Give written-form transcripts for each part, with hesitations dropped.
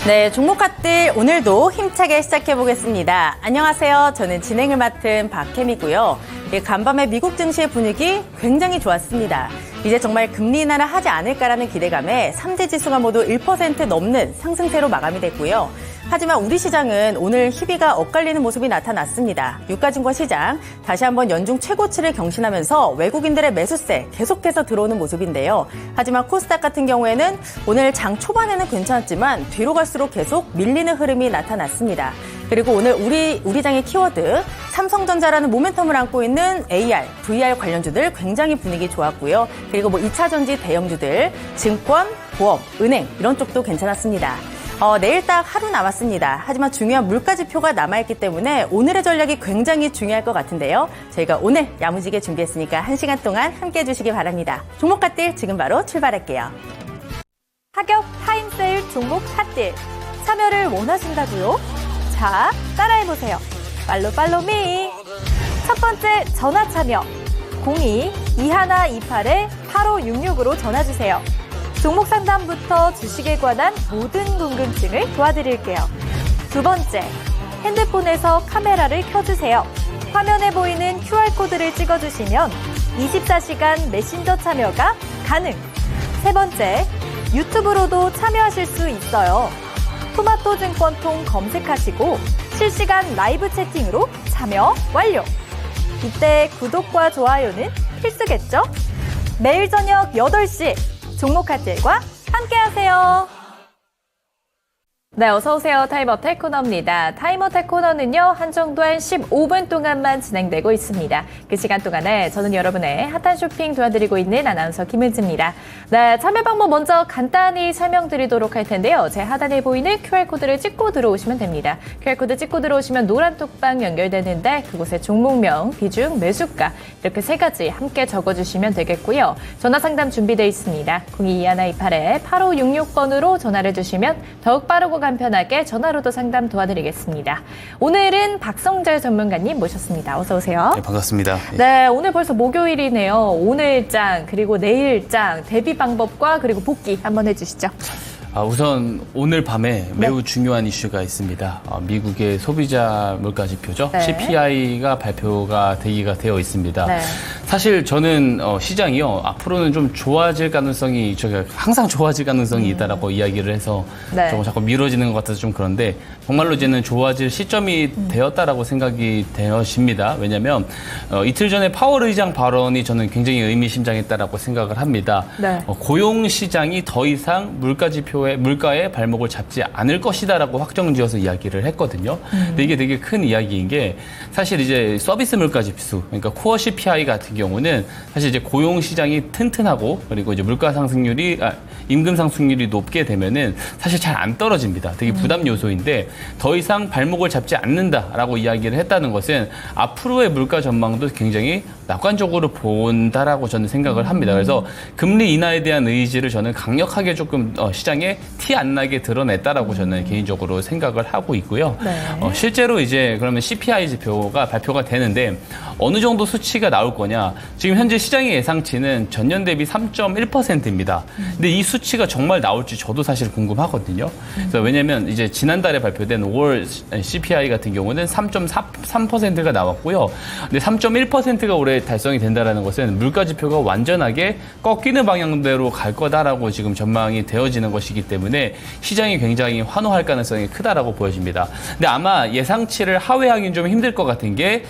네, 종목핫들 오늘도 힘차게 시작해보겠습니다. 안녕하세요. 저는 진행을 맡은 박혜미고요. 간밤에 미국 증시의 분위기 굉장히 좋았습니다. 이제 정말 금리 인하를 하지 않을까라는 기대감에 3대 지수가 모두 1% 넘는 상승세로 마감이 됐고요. 하지만 우리 시장은 오늘 희비가 엇갈리는 모습이 나타났습니다. 유가증권 시장 다시 한번 연중 최고치를 경신하면서 외국인들의 매수세 계속해서 들어오는 모습인데요. 하지만 코스닥 같은 경우에는 오늘 장 초반에는 괜찮았지만 뒤로 갈수록 계속 밀리는 흐름이 나타났습니다. 그리고 오늘 우리 장의 키워드 삼성전자라는 모멘텀을 안고 있는 AR, VR 관련주들 굉장히 분위기 좋았고요. 그리고 2차 전지 대형주들, 증권, 보험, 은행 이런 쪽도 괜찮았습니다. 내일 딱 하루 남았습니다. 하지만 중요한 물가 지표가 남아있기 때문에 오늘의 전략이 굉장히 중요할 것 같은데요. 저희가 오늘 야무지게 준비했으니까 1시간 동안 함께해 주시기 바랍니다. 종목 핫딜 지금 바로 출발할게요. 하격 타임세일 종목 핫딜 참여를 원하신다고요? 자, 따라해보세요. 팔로미. 첫 번째 전화 참여 02-2128-8566으로 전화주세요. 종목 상담부터 주식에 관한 모든 궁금증을 도와드릴게요. 두 번째, 핸드폰에서 카메라를 켜주세요. 화면에 보이는 QR코드를 찍어주시면 24시간 메신저 참여가 가능. 세 번째, 유튜브로도 참여하실 수 있어요. 토마토 증권통 검색하시고 실시간 라이브 채팅으로 참여 완료. 이때 구독과 좋아요는 필수겠죠? 매일 저녁 8시 종목 핫딜과 함께하세요. 네, 어서오세요. 타임어택 코너입니다. 타임어택 코너는요, 한정된 15분 동안만 진행되고 있습니다. 그 시간 동안에 저는 여러분의 핫한 쇼핑 도와드리고 있는 아나운서 김은지입니다. 네, 참여 방법 먼저 간단히 설명드리도록 할 텐데요. 제 하단에 보이는 QR코드를 찍고 들어오시면 됩니다. QR코드 찍고 들어오시면 노란 톡방 연결되는데 그곳에 종목명, 비중, 매수가 이렇게 세 가지 함께 적어주시면 되겠고요. 전화 상담 준비되어 있습니다. 02-2128-8566번으로 전화를 주시면 더욱 빠르고 간편하게 전화로도 상담 도와드리겠습니다. 오늘은 박성재 전문가님 모셨습니다. 어서 오세요. 네, 반갑습니다. 네, 오늘 벌써 목요일이네요. 오늘장 그리고 내일장 대비 방법과 그리고 복귀 한번 해주시죠. 우선 오늘 밤에 매우 중요한 이슈가 있습니다. 미국의 소비자 물가 지표죠. 네. CPI가 발표가 되어 있습니다. 네. 사실 저는 시장이요 앞으로는 좀 좋아질 가능성이 항상 좋아질 가능성이 있다라고 이야기를 해서 네. 조금 자꾸 미뤄지는 것 같아서 좀 그런데 정말로 이제는 좋아질 시점이 되었다라고 생각이 되어집니다. 왜냐하면 이틀 전에 파월 의장 발언이 저는 굉장히 의미심장했다라고 생각을 합니다. 네. 고용 시장이 더 이상 물가의 발목을 잡지 않을 것이다라고 확정지어서 이야기를 했거든요. 근데 이게 되게 큰 이야기인 게 사실 이제 서비스 물가 지수, 그러니까 코어 CPI 같은 경우는 사실 이제 고용 시장이 튼튼하고 그리고 이제 임금 상승률이 높게 되면은 사실 잘 안 떨어집니다. 되게 부담 요소인데 더 이상 발목을 잡지 않는다라고 이야기를 했다는 것은 앞으로의 물가 전망도 굉장히 낙관적으로 본다라고 저는 생각을 합니다. 그래서 금리 인하에 대한 의지를 저는 강력하게 조금 시장에 티 안 나게 드러냈다라고 저는 개인적으로 생각을 하고 있고요. 네. 실제로 이제 그러면 CPI 지표가 발표가 되는데 어느 정도 수치가 나올 거냐? 지금 현재 시장의 예상치는 전년 대비 3.1%입니다. 근데 이 수치가 정말 나올지 저도 사실 궁금하거든요. 그래서 왜냐면 이제 지난달에 발표된 5월 CPI 같은 경우는 3.3%가 나왔고요. 근데 3.1%가 올해 달성이 된다라는 것은 물가 지표가 완전하게 꺾이는 방향대로 갈 거다라고 지금 전망이 되어지는 것이기 때문에 시장이 굉장히 환호할 가능성이 크다라고 보여집니다. 근데 아마 예상치를 하회하기는 좀 힘들 것 같은 게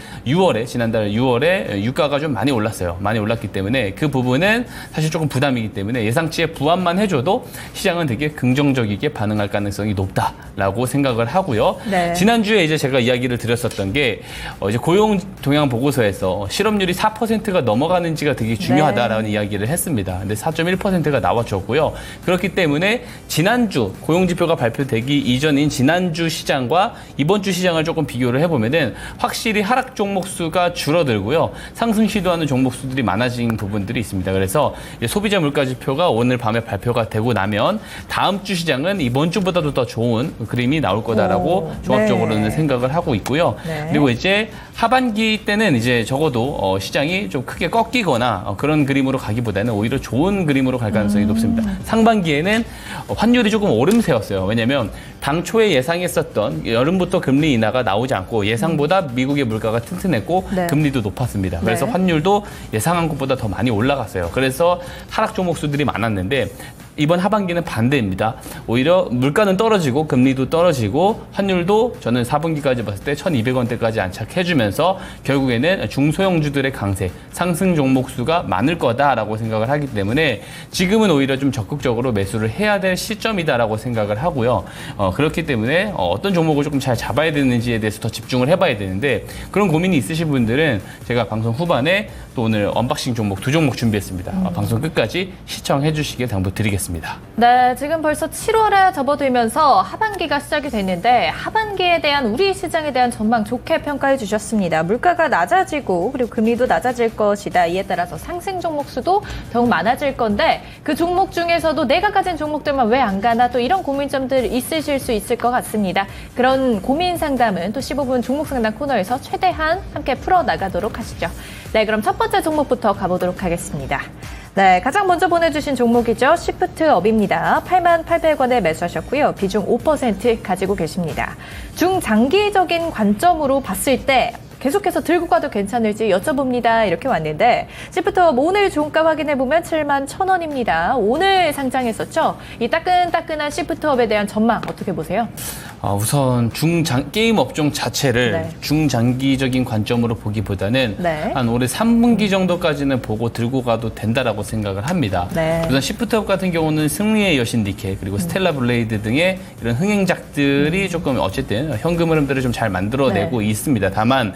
지난달 6월에 유가가 좀 많이 올랐어요. 많이 올랐기 때문에 그 부분은 사실 조금 부담이기 때문에 예상치에 부합만 해줘도 시장은 되게 긍정적이게 반응할 가능성이 높다라고 생각을 하고요. 네. 지난주에 이제 제가 이야기를 드렸었던 게 이제 고용 동향 보고서에서 실업률이 4%가 넘어가는지가 되게 중요하다라는 이야기를 했습니다. 근데 4.1%가 나와줬고요. 그렇기 때문에 지난주 고용지표가 발표되기 이전인 지난주 시장과 이번 주 시장을 조금 비교를 해보면은 확실히 하락 종목 수가 줄어들고요. 상승 시도하는 종목 수들이 많아진 부분들이 있습니다. 그래서 소비자 물가 지표가 오늘 밤에 발표가 되고 나면 다음 주 시장은 이번 주보다도 더 좋은 그림이 나올 거다라고 종합적으로는 네. 생각을 하고 있고요. 네. 그리고 이제 하반기 때는 이제 적어도 시장이 좀 크게 꺾이거나 그런 그림으로 가기보다는 오히려 좋은 그림으로 갈 가능성이 높습니다. 상반기에는 환율이 조금 오름세였어요. 왜냐하면 당초에 예상했었던 여름부터 금리 인하가 나오지 않고 예상보다 미국의 물가가 튼튼했고 네. 금리도 높았습니다. 그래서 네. 환율도 예상한 것보다 더 많이 올라갔어요. 그래서 하락 종목수들이 많았는데 이번 하반기는 반대입니다. 오히려 물가는 떨어지고 금리도 떨어지고 환율도 저는 4분기까지 봤을 때 1,200원대까지 안착해주면서 결국에는 중소형주들의 강세, 상승 종목수가 많을 거다라고 생각을 하기 때문에 지금은 오히려 좀 적극적으로 매수를 해야 될 시점이다라고 생각을 하고요. 그렇기 때문에 어떤 종목을 조금 잘 잡아야 되는지에 대해서 더 집중을 해봐야 되는데 그런 고민이 있으신 분들은 제가 방송 후반에 또 오늘 언박싱 종목 2종목 준비했습니다. 방송 끝까지 시청해 주시길 당부드리겠습니다. 네, 지금 벌써 7월에 접어들면서 하반기가 시작이 됐는데 하반기에 대한 우리 시장에 대한 전망 좋게 평가해 주셨습니다. 물가가 낮아지고 그리고 금리도 낮아질 것이다. 이에 따라서 상승 종목 수도 더욱 많아질 건데 그 종목 중에서도 내가 가진 종목들만 왜 안 가나 또 이런 고민점들 있으실 수 있을 것 같습니다. 그런 고민 상담은 또 15분 종목 상담 코너에서 최대한 함께 풀어나가도록 하시죠. 네, 그럼 첫 번째 종목부터 가보도록 하겠습니다. 네, 가장 먼저 보내주신 종목이죠. 시프트업입니다. 88,800원에 매수하셨고요. 비중 5% 가지고 계십니다. 중장기적인 관점으로 봤을 때 계속해서 들고 가도 괜찮을지 여쭤봅니다. 이렇게 왔는데 시프트업 오늘 종가 확인해보면 71,000원입니다. 오늘 상장했었죠. 이 따끈따끈한 시프트업에 대한 전망 어떻게 보세요? 우선 게임 업종 자체를 네. 중장기적인 관점으로 보기보다는 네. 한 올해 3분기 정도까지는 보고 들고 가도 된다라고 생각을 합니다. 네. 우선 시프트업 같은 경우는 승리의 여신 니케 그리고 스텔라 블레이드 등의 이런 흥행작들이 조금 어쨌든 현금 흐름들을 좀 잘 만들어내고 있습니다. 다만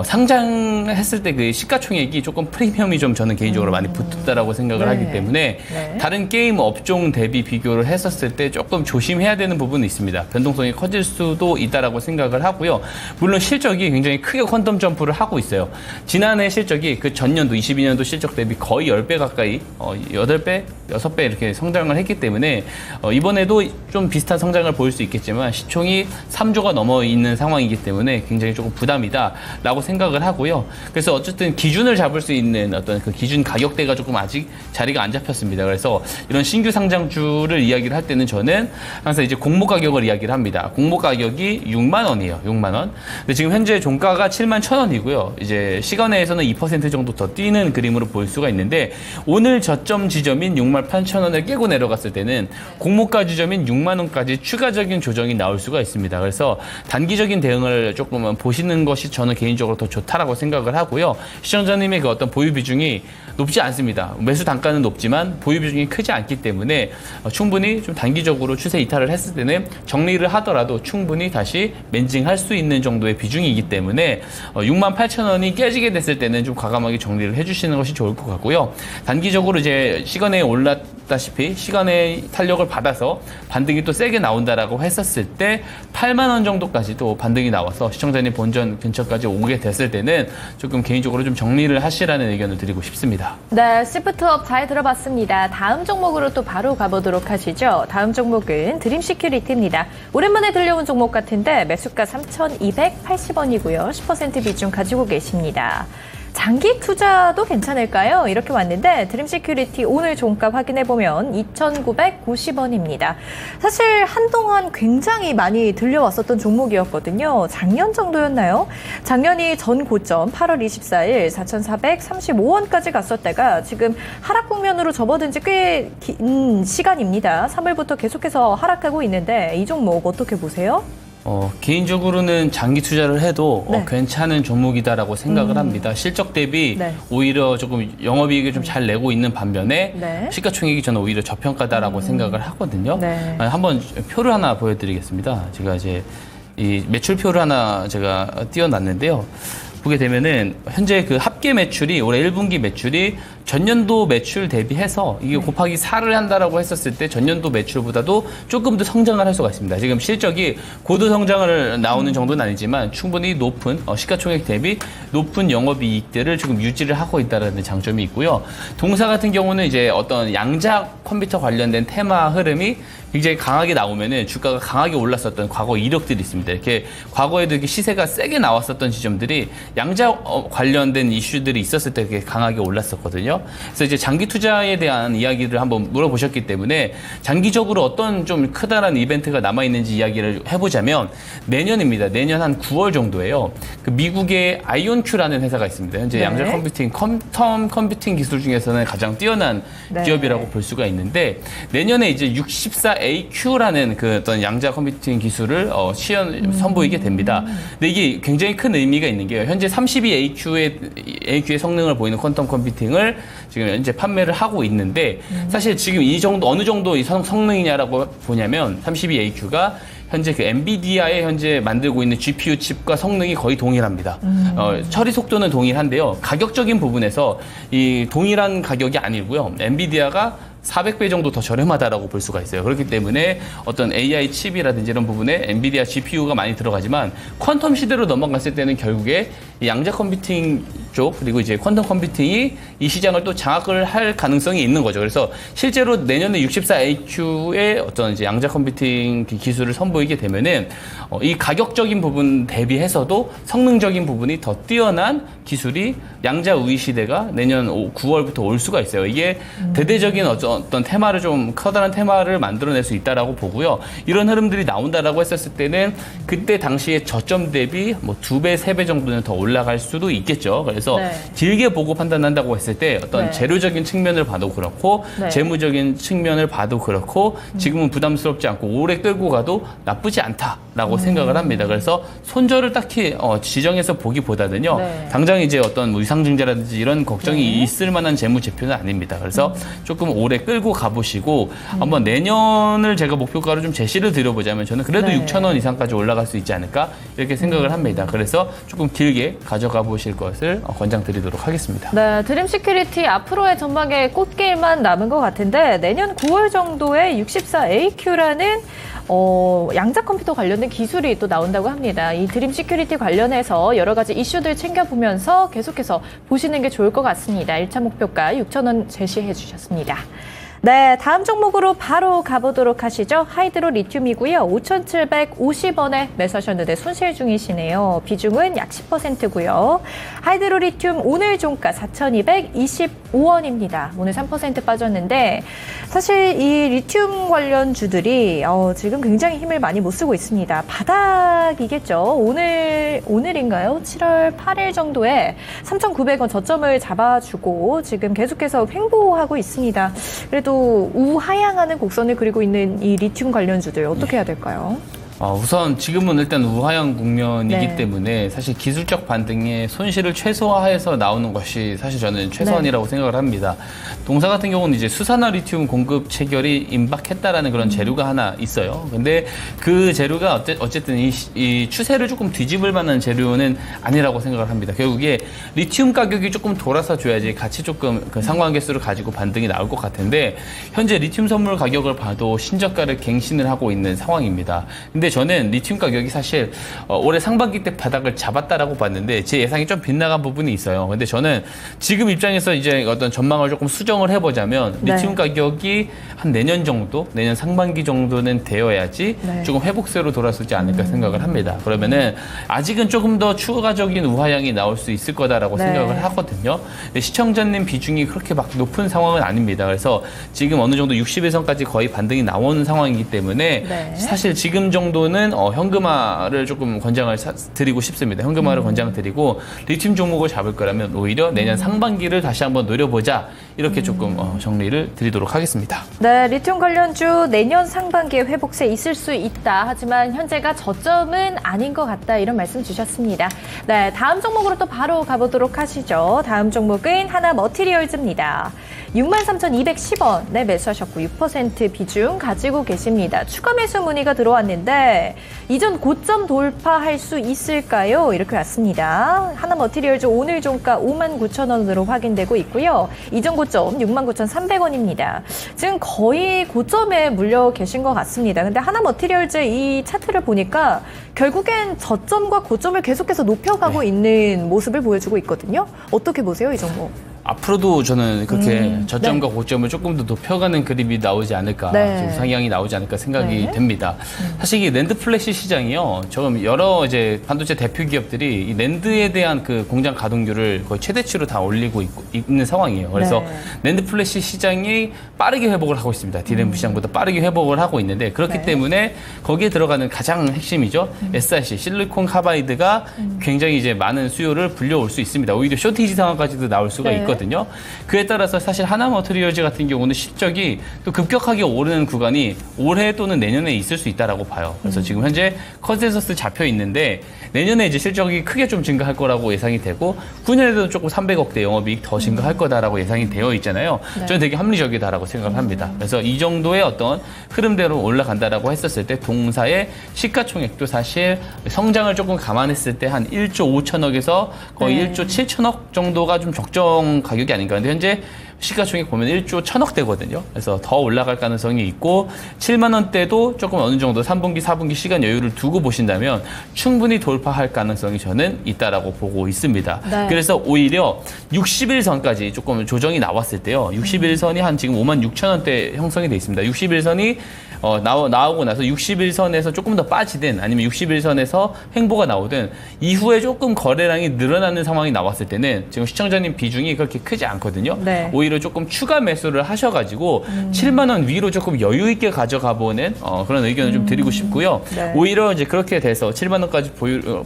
상장했을 때 그 시가총액이 조금 프리미엄이 좀 저는 개인적으로 많이 붙었다라고 생각을 네. 하기 때문에 네. 다른 게임 업종 대비 비교를 했었을 때 조금 조심해야 되는 부분이 있습니다. 변동성이 커질 수도 있다라고 생각을 하고요. 물론 실적이 굉장히 크게 퀀텀 점프를 하고 있어요. 지난해 실적이 그 전년도 22년도 실적 대비 거의 10배 가까이 8배, 6배 이렇게 성장을 했기 때문에 이번에도 좀 비슷한 성장을 보일 수 있겠지만 시총이 3조가 넘어 있는 상황이기 때문에 굉장히 조금 부담이다라고 생각을 하고요. 그래서 어쨌든 기준을 잡을 수 있는 어떤 그 기준 가격대가 조금 아직 자리가 안 잡혔습니다. 그래서 이런 신규 상장주를 이야기를 할 때는 저는 항상 이제 공모 가격을 이야기를 합니다. 공모 가격이 6만 원이에요. 6만 원. 근데 지금 현재 종가가 71,000원이고요. 이제 시간외에서는 2% 정도 더 뛰는 그림으로 볼 수가 있는데 오늘 저점 지점인 68,000원을 깨고 내려갔을 때는 공모가 지점인 6만 원까지 추가적인 조정이 나올 수가 있습니다. 그래서 단기적인 대응을 조금 보시는 것이 저는 개인적으로 더 좋다라고 생각을 하고요. 시청자님의 그 어떤 보유 비중이 높지 않습니다. 매수 단가는 높지만 보유 비중이 크지 않기 때문에 충분히 좀 단기적으로 추세 이탈을 했을 때는 정리를 하더라도 충분히 다시 멘징할 수 있는 정도의 비중이기 때문에 68,000원이 깨지게 됐을 때는 좀 과감하게 정리를 해주시는 것이 좋을 것 같고요. 단기적으로 이제 시간에 올랐다시피 시간의 탄력을 받아서 반등이 또 세게 나온다라고 했었을 때 8만 원 정도까지도 반등이 나와서 시청자님 본전 근처까지 오게 됐을 때는 조금 개인적으로 좀 정리를 하시라는 의견을 드리고 싶습니다. 네, 시프트업 잘 들어봤습니다. 다음 종목으로 또 바로 가보도록 하시죠. 다음 종목은 드림시큐리티입니다. 오랜만에 들려온 종목 같은데 매수가 3,280원이고요. 10% 비중 가지고 계십니다. 장기 투자도 괜찮을까요? 이렇게 왔는데 드림시큐리티 오늘 종가 확인해보면 2,990원입니다. 사실 한동안 굉장히 많이 들려왔었던 종목이었거든요. 작년 정도였나요? 작년이 전 고점 8월 24일 4,435원까지 갔었다가 지금 하락 국면으로 접어든 지 꽤 긴 시간입니다. 3월부터 계속해서 하락하고 있는데 이 종목 어떻게 보세요? 개인적으로는 장기 투자를 해도 네. 괜찮은 종목이다라고 생각을 합니다. 실적 대비 네. 오히려 조금 영업이익을 좀 잘 내고 있는 반면에 네. 시가총액이 저는 오히려 저평가다라고 생각을 하거든요. 네. 한번 표를 하나 보여드리겠습니다. 제가 이제 이 매출표를 하나 제가 띄워놨는데요. 보게 되면은 현재 그 합계 매출이 올해 1분기 매출이 전년도 매출 대비해서 이게 곱하기 4를 한다라고 했었을 때 전년도 매출보다도 조금 더 성장을 할 수가 있습니다. 지금 실적이 고도 성장을 나오는 정도는 아니지만 충분히 높은 시가총액 대비 높은 영업이익들을 지금 유지를 하고 있다는 장점이 있고요. 동사 같은 경우는 이제 어떤 양자 컴퓨터 관련된 테마 흐름이 굉장히 강하게 나오면은 주가가 강하게 올랐었던 과거 이력들이 있습니다. 이렇게 과거에도 이렇게 시세가 세게 나왔었던 지점들이 양자 관련된 이슈들이 있었을 때 그게 강하게 올랐었거든요. 있거든요. 그래서 이제 장기 투자에 대한 이야기를 한번 물어보셨기 때문에 장기적으로 어떤 좀 크다란 이벤트가 남아 있는지 이야기를 해보자면 내년입니다. 내년 한 9월 정도에요. 그 미국의 아이온큐라는 회사가 있습니다. 현재 네. 양자 컴퓨팅, 텀 컴퓨팅 기술 중에서는 가장 뛰어난 네. 기업이라고 볼 수가 있는데 내년에 이제 64AQ라는 그 어떤 양자 컴퓨팅 기술을 선보이게 됩니다. 근데 이게 굉장히 큰 의미가 있는 게요. 현재 32AQ의 성능을 보이는 퀀텀 컴퓨팅을 지금 현재 판매를 하고 있는데 사실 지금 이 정도 어느 정도 이 성능이냐라고 보냐면 32AQ가 현재 그 엔비디아에 현재 만들고 있는 GPU 칩과 성능이 거의 동일합니다. 처리 속도는 동일한데요. 가격적인 부분에서 이 동일한 가격이 아니고요. 엔비디아가 400배 정도 더 저렴하다라고 볼 수가 있어요. 그렇기 때문에 어떤 AI 칩이라든지 이런 부분에 엔비디아 GPU가 많이 들어가지만 퀀텀 시대로 넘어갔을 때는 결국에 이 양자 컴퓨팅 쪽 그리고 이제 퀀텀 컴퓨팅이 이 시장을 또 장악을 할 가능성이 있는 거죠. 그래서 실제로 내년에 64AQ의 어떤 이제 양자 컴퓨팅 기술을 선보이게 되면은 이 가격적인 부분 대비해서도 성능적인 부분이 더 뛰어난 기술이 양자 우위 시대가 내년 9월부터 올 수가 있어요. 이게 대대적인 어떤 테마를 좀 커다란 테마를 만들어낼 수 있다라고 보고요. 이런 흐름들이 나온다라고 했었을 때는 그때 당시에 저점 대비 뭐 2배, 3배 정도는 더 올라갈 수도 있겠죠. 그래서 네. 길게 보고 판단한다고 했을 때 어떤 네. 재료적인 측면을 봐도 그렇고 네. 재무적인 측면을 봐도 그렇고 지금은 부담스럽지 않고 오래 끌고 가도 나쁘지 않다라고 생각을 합니다. 그래서 손절을 딱히 지정해서 보기보다는요. 네. 당장 이제 어떤 뭐 위상증자라든지 이런 걱정이 네. 있을 만한 재무 제표는 아닙니다. 그래서 조금 오래 끌고 가보시고 한번 내년을 제가 목표가로 좀 제시를 드려보자면 저는 그래도 네. 6,000원 이상까지 올라갈 수 있지 않을까 이렇게 생각을 합니다. 그래서 조금 길게 가져가 보실 것을 권장드리도록 하겠습니다. 네, 드림 시큐리티 앞으로의 전망에 꽃길만 남은 것 같은데 내년 9월 정도에 64AQ라는 양자 컴퓨터 관련된 기술이 또 나온다고 합니다. 이 드림 시큐리티 관련해서 여러 가지 이슈들 챙겨보면서 계속해서 보시는 게 좋을 것 같습니다. 1차 목표가 6,000원 제시해 주셨습니다. 네, 다음 종목으로 바로 가보도록 하시죠. 하이드로 리튬이고요. 5,750원에 매수하셨는데 손실 중이시네요. 비중은 약 10%고요. 하이드로 리튬 오늘 종가 4,225원입니다. 오늘 3% 빠졌는데 사실 이 리튬 관련주들이 지금 굉장히 힘을 많이 못 쓰고 있습니다. 바닥이겠죠. 오늘인가요? 7월 8일 정도에 3,900원 저점을 잡아주고 지금 계속해서 횡보하고 있습니다. 그래도 우하향하는 곡선을 그리고 있는 이 리튬 관련주들 어떻게 해야 될까요? 우선 지금은 일단 우하향 국면이기 네. 때문에 사실 기술적 반등에 손실을 최소화해서 나오는 것이 사실 저는 최선이라고 생각을 합니다. 동사 같은 경우는 이제 수산화 리튬 공급 체결이 임박했다라는 그런 재료가 하나 있어요. 근데 그 재료가 어쨌든 이 추세를 조금 뒤집을 만한 재료는 아니라고 생각을 합니다. 결국에 리튬 가격이 조금 돌아서 줘야지 같이 조금 그 상관계수를 가지고 반등이 나올 것 같은데 현재 리튬 선물 가격을 봐도 신저가를 갱신을 하고 있는 상황입니다. 근데 저는 리튬 가격이 사실 올해 상반기 때 바닥을 잡았다라고 봤는데 제 예상이 좀 빗나간 부분이 있어요. 근데 저는 지금 입장에서 이제 어떤 전망을 조금 수정을 해보자면 리튬 네. 가격이 한 내년 정도, 내년 상반기 정도는 되어야지 네. 조금 회복세로 돌아서지 않을까 생각을 합니다. 그러면은 아직은 조금 더 추가적인 우하향이 나올 수 있을 거다라고 네. 생각을 하거든요. 근데 시청자님 비중이 그렇게 막 높은 상황은 아닙니다. 그래서 지금 어느 정도 60일선까지 거의 반등이 나오는 상황이기 때문에 네. 사실 지금 정도는 현금화를 조금 권장을 드리고 싶습니다. 현금화를 권장을 드리고 리튬 종목을 잡을 거라면 오히려 내년 상반기를 다시 한번 노려보자 이렇게 조금 정리를 드리도록 하겠습니다. 네, 리튬 관련주 내년 상반기에 회복세 있을 수 있다. 하지만 현재가 저점은 아닌 것 같다. 이런 말씀 주셨습니다. 네, 다음 종목으로 또 바로 가보도록 하시죠. 다음 종목은 하나 머티리얼즈입니다. 63,210원에 매수하셨고 6% 비중 가지고 계십니다. 추가 매수 문의가 들어왔는데 이전 고점 돌파할 수 있을까요? 이렇게 왔습니다. 하나 머티리얼즈 오늘 종가 59,000원으로 확인되고 있고요. 이전 고점 69,300원입니다. 지금 거의 고점에 물려 계신 것 같습니다. 근데 하나 머티리얼즈 이 차트를 보니까 결국엔 저점과 고점을 계속해서 높여가고 있는 모습을 보여주고 있거든요. 어떻게 보세요, 이 종목? 앞으로도 저는 그렇게 저점과 고점을 조금 더 높여가는 그림이 나오지 않을까, 지금 상향이 나오지 않을까 생각이 됩니다. 사실 이 낸드 플래시 시장이요, 지금 여러 이제 반도체 대표 기업들이 이 낸드에 대한 그 공장 가동률을 거의 최대치로 다 올리고 있는 상황이에요. 그래서 낸드 플래시 시장이 빠르게 회복을 하고 있습니다. 디램 시장보다 빠르게 회복을 하고 있는데 그렇기 때문에 거기에 들어가는 가장 핵심이죠. SiC, 실리콘 카바이드가 굉장히 이제 많은 수요를 불려올 수 있습니다. 오히려 쇼티지 상황까지도 나올 수가 있거든요. 그에 따라서 사실 하나머터리얼즈 같은 경우는 실적이 또 급격하게 오르는 구간이 올해 또는 내년에 있을 수 있다라고 봐요. 그래서 지금 현재 컨센서스 잡혀 있는데 내년에 이제 실적이 크게 좀 증가할 거라고 예상이 되고 9년에도 조금 300억대 영업이익 더 증가할 거다라고 예상이 되어 있잖아요. 저는 되게 합리적이다라고 생각을 합니다. 그래서 이 정도의 어떤 흐름대로 올라간다라고 했었을 때 동사의 시가총액도 사실 성장을 조금 감안했을 때 한 1조 5천억에서 거의 1조 7천억 정도가 좀 적정 가격이 아닌가. 근데 현재 시가총액 보면 1조 1,000억대거든요. 그래서 더 올라갈 가능성이 있고 7만 원대도 조금 어느 정도 3분기, 4분기 시간 여유를 두고 보신다면 충분히 돌파할 가능성이 저는 있다라고 보고 있습니다. 그래서 오히려 60일선까지 조금 조정이 나왔을 때요. 60일선이 한 지금 56,000원대 형성이 돼 있습니다. 60일선이 나오고 나서 60일선에서 조금 더 빠지든 아니면 60일선에서 횡보가 나오든 이후에 조금 거래량이 늘어나는 상황이 나왔을 때는 지금 시청자님 비중이 그렇게 크지 않거든요. 오히려 조금 추가 매수를 하셔가지고 7만 원 위로 조금 여유 있게 가져가 보는 그런 의견을 좀 드리고 싶고요. 오히려 이제 그렇게 돼서 7만 원까지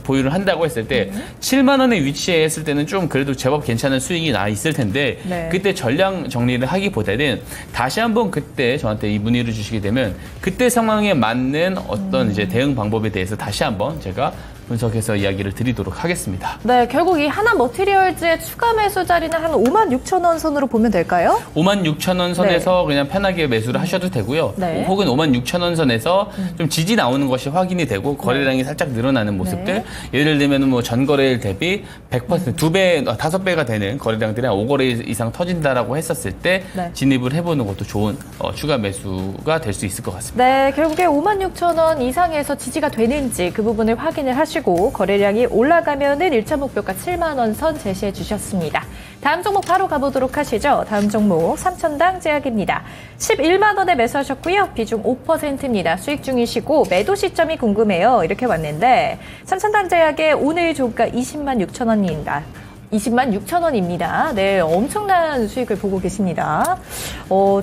보유를 한다고 했을 때 7만 원에 위치했을 때는 좀 그래도 제법 괜찮은 수익이 나 있을 텐데 그때 전량 정리를 하기보다는 다시 한번 그때 저한테 이 문의를 주시게 되면 그때 상황에 맞는 어떤 이제 대응 방법에 대해서 다시 한번 제가 분석해서 이야기를 드리도록 하겠습니다. 네, 결국 이 하나머티리얼즈의 추가 매수 자리는 한 56,000원 선으로 보면 될까요? 56,000원 선에서 그냥 편하게 매수를 하셔도 되고요. 혹은 56,000원 선에서 좀 지지 나오는 것이 확인이 되고 거래량이 살짝 늘어나는 모습들. 예를 들면 뭐 전거래일 대비 100%, 2배, 5배가 되는 거래량들이 한 5거래 이상 터진다라고 했었을 때 진입을 해보는 것도 좋은 추가 매수가 될 수 있을 것 같습니다. 네, 결국에 56,000원 이상에서 지지가 되는지 그 부분을 확인을 하시고 거래량이 올라가면은 1차 목표가 7만 원 선 제시해 주셨습니다. 다음 종목 바로 가보도록 하시죠. 다음 종목 삼천당 제약입니다. 11만 원에 매수하셨고요. 비중 5%입니다. 수익 중이시고 매도 시점이 궁금해요. 이렇게 왔는데 삼천당 제약의 오늘 종가 20만 6천 원입니다. 20만 6천 원입니다. 네, 엄청난 수익을 보고 계십니다.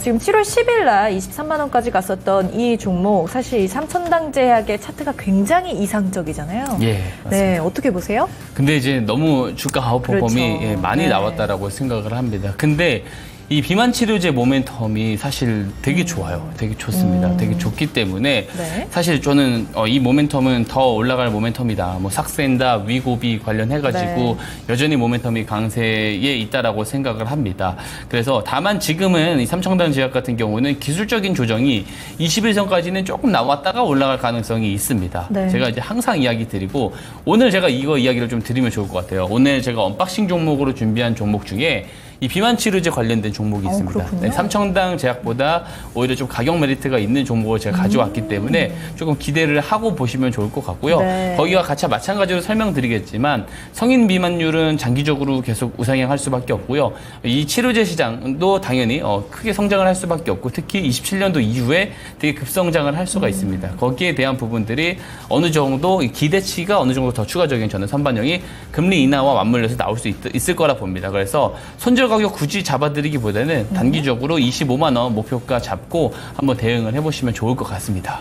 지금 7월 10일 날 23만 원까지 갔었던 이 종목, 사실 이 삼천당 제약의 차트가 굉장히 이상적이잖아요. 예, 맞습니다. 네, 어떻게 보세요? 근데 이제 너무 주가 아웃퍼폼이 많이 나왔다라고 생각을 합니다. 근데 이 비만 치료제 모멘텀이 사실 되게 좋아요. 되게 좋습니다. 되게 좋기 때문에 사실 저는 이 모멘텀은 더 올라갈 모멘텀이다. 뭐 삭센다, 위고비 관련해가지고 여전히 모멘텀이 강세에 있다라고 생각을 합니다. 그래서 다만 지금은 이 삼청당 제약 같은 경우는 기술적인 조정이 21선까지는 조금 나왔다가 올라갈 가능성이 있습니다. 제가 이제 항상 이야기 드리고 오늘 제가 이거 이야기를 좀 드리면 좋을 것 같아요. 오늘 제가 언박싱 종목으로 준비한 종목 중에 이 비만 치료제 관련된 종목이 있습니다. 네, 삼청당 제약보다 오히려 좀 가격 메리트가 있는 종목을 제가 가져왔기 때문에 조금 기대를 하고 보시면 좋을 것 같고요. 거기와 같이 마찬가지로 설명드리겠지만 성인 비만율은 장기적으로 계속 우상향할 수밖에 없고요. 이 치료제 시장도 당연히 크게 성장을 할 수밖에 없고 특히 27년도 이후에 되게 급성장을 할 수가 있습니다. 거기에 대한 부분들이 어느 정도 기대치가 어느 정도 더 추가적인 저는 선반영이 금리 인하와 맞물려서 나올 수 있을 거라 봅니다. 그래서 손절 가격 굳이 잡아드리기보다는 단기적으로 25만 원 목표가 잡고 한번 대응을 해보시면 좋을 것 같습니다.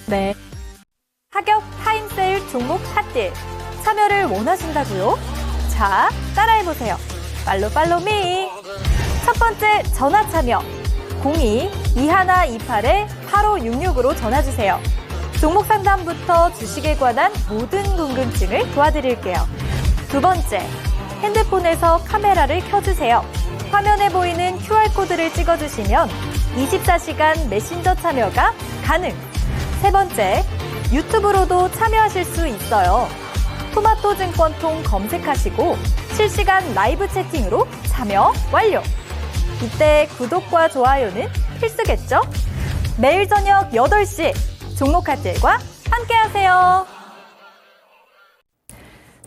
네. 하격 타임세일 종목 핫딜 참여를 원하신다고요? 자, 따라해보세요. 팔로미. 첫 번째 전화 참여 02-2128-8566으로 전화주세요. 종목 상담부터 주식에 관한 모든 궁금증을 도와드릴게요. 두 번째, 핸드폰에서 카메라를 켜주세요. 화면에 보이는 QR코드를 찍어주시면 24시간 메신저 참여가 가능. 세 번째, 유튜브로도 참여하실 수 있어요. 토마토증권통 검색하시고 실시간 라이브 채팅으로 참여 완료. 이때 구독과 좋아요는 필수겠죠? 매일 저녁 8시 종목 핫딜과 함께하세요.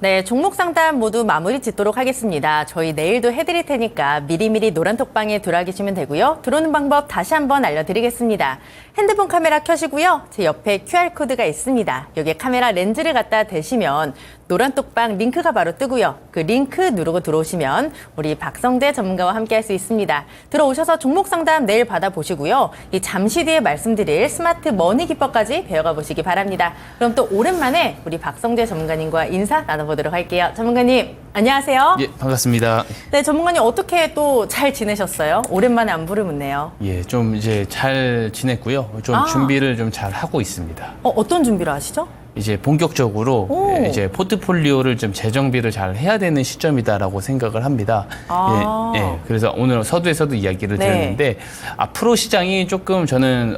네, 종목 상담 모두 마무리 짓도록 하겠습니다. 저희 내일도 해드릴 테니까 미리미리 노란톡방에 들어와 계시면 되고요. 들어오는 방법 다시 한번 알려드리겠습니다. 핸드폰 카메라 켜시고요. 제 옆에 QR코드가 있습니다. 여기에 카메라 렌즈를 갖다 대시면 노란톡방 링크가 바로 뜨고요. 그 링크 누르고 들어오시면 우리 박성재 전문가와 함께 할 수 있습니다. 들어오셔서 종목 상담 내일 받아보시고요. 이 잠시 뒤에 말씀드릴 스마트 머니 기법까지 배워가 보시기 바랍니다. 그럼 또 오랜만에 우리 박성재 전문가님과 인사 나눠보도록 할게요. 전문가님, 안녕하세요. 예, 반갑습니다. 네, 전문가님 어떻게 또 잘 지내셨어요? 오랜만에 안부를 묻네요. 예, 좀 이제 잘 지냈고요. 좀 준비를 좀 잘 하고 있습니다. 어떤 준비를 하시죠? 이제 본격적으로 오. 이제 포트폴리오를 좀 재정비를 잘 해야 되는 시점이다라고 생각을 합니다. 아. 예, 그래서 오늘 서두에서도 이야기를 네. 드렸는데 앞으로 시장이 조금 저는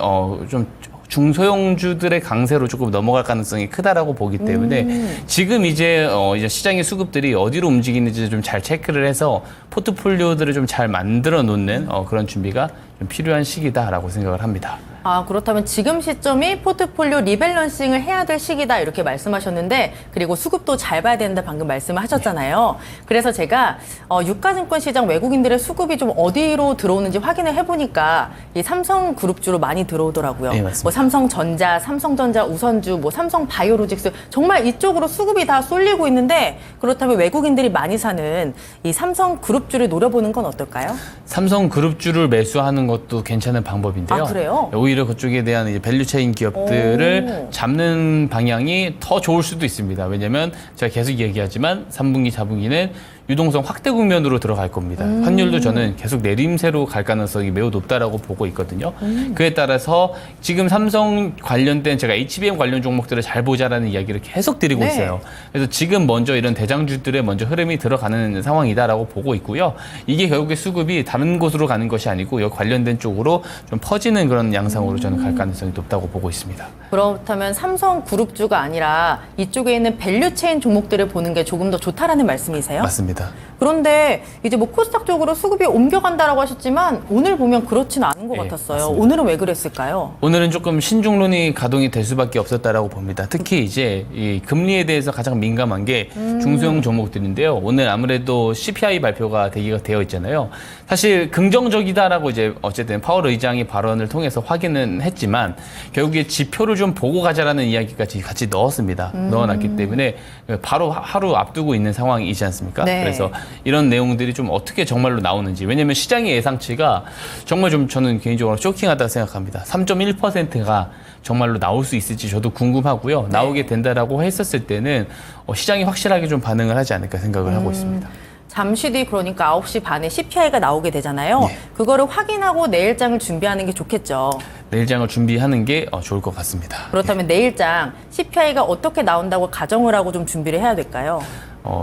좀 중소형주들의 강세로 조금 넘어갈 가능성이 크다라고 보기 때문에 지금 이제 시장의 수급들이 어디로 움직이는지 좀 잘 체크를 해서 포트폴리오들을 좀 잘 만들어 놓는 그런 준비가 좀 필요한 시기다라고 생각을 합니다. 아, 그렇다면 지금 시점이 포트폴리오 리밸런싱을 해야 될 시기다 이렇게 말씀하셨는데 그리고 수급도 잘 봐야 된다 방금 말씀을 하셨잖아요. 그래서 제가 유가증권 시장 외국인들의 수급이 좀 어디로 들어오는지 확인을 해보니까 이 삼성그룹주로 많이 들어오더라고요. 네, 맞습니다. 뭐 삼성전자, 삼성전자 우선주, 뭐 삼성바이오로직스 정말 이쪽으로 수급이 다 쏠리고 있는데 그렇다면 외국인들이 많이 사는 이 삼성그룹주를 노려보는 건 어떨까요? 삼성그룹주를 매수하는 것도 괜찮은 방법인데요. 아, 그래요? 오히려 그쪽에 대한 이제 밸류체인 기업들을 오. 잡는 방향이 더 좋을 수도 있습니다. 왜냐하면 제가 계속 얘기하지만 3분기, 4분기는 유동성 확대 국면으로 들어갈 겁니다. 환율도 저는 계속 내림세로 갈 가능성이 매우 높다라고 보고 있거든요. 그에 따라서 지금 삼성 관련된 제가 HBM 관련 종목들을 잘 보자라는 이야기를 계속 드리고 네. 있어요. 그래서 지금 먼저 이런 대장주들의 먼저 흐름이 들어가는 상황이다라고 보고 있고요. 이게 결국에 수급이 다른 곳으로 가는 것이 아니고 여기 관련된 쪽으로 좀 퍼지는 그런 양상으로 저는 갈 가능성이 높다고 보고 있습니다. 그렇다면 삼성그룹주가 아니라 이쪽에 있는 밸류체인 종목들을 보는 게 조금 더 좋다라는 말씀이세요? 맞습니다. 그런데 이제 뭐 코스닥 쪽으로 수급이 옮겨간다라고 하셨지만 오늘 보면 그렇지는 않은 것 네, 같았어요. 맞습니다. 오늘은 왜 그랬을까요? 오늘은 조금 신중론이 가동이 될 수밖에 없었다라고 봅니다. 특히 이제 이 금리에 대해서 가장 민감한 게 중소형 종목들인데요. 오늘 아무래도 CPI 발표가 되기가 되어 있잖아요. 사실 긍정적이다라고 이제 어쨌든 파월 의장이 발언을 통해서 확인은 했지만 결국에 지표를 좀 보고 가자라는 이야기까지 같이 넣었습니다. 넣어놨기 때문에 바로 하루 앞두고 있는 상황이지 않습니까? 네. 그래서 이런 내용들이 좀 어떻게 정말로 나오는지. 왜냐하면 시장의 예상치가 정말 좀 저는 개인적으로 쇼킹하다고 생각합니다. 3.1%가 정말로 나올 수 있을지 저도 궁금하고요. 나오게 된다라고 했었을 때는 시장이 확실하게 좀 반응을 하지 않을까 생각을 하고 있습니다. 잠시 뒤 그러니까 9시 반에 CPI가 나오게 되잖아요. 네. 그거를 확인하고 내일장을 준비하는 게 좋겠죠. 내일장을 준비하는 게 좋을 것 같습니다. 그렇다면 내일장 CPI가 어떻게 나온다고 가정을 하고 좀 준비를 해야 될까요?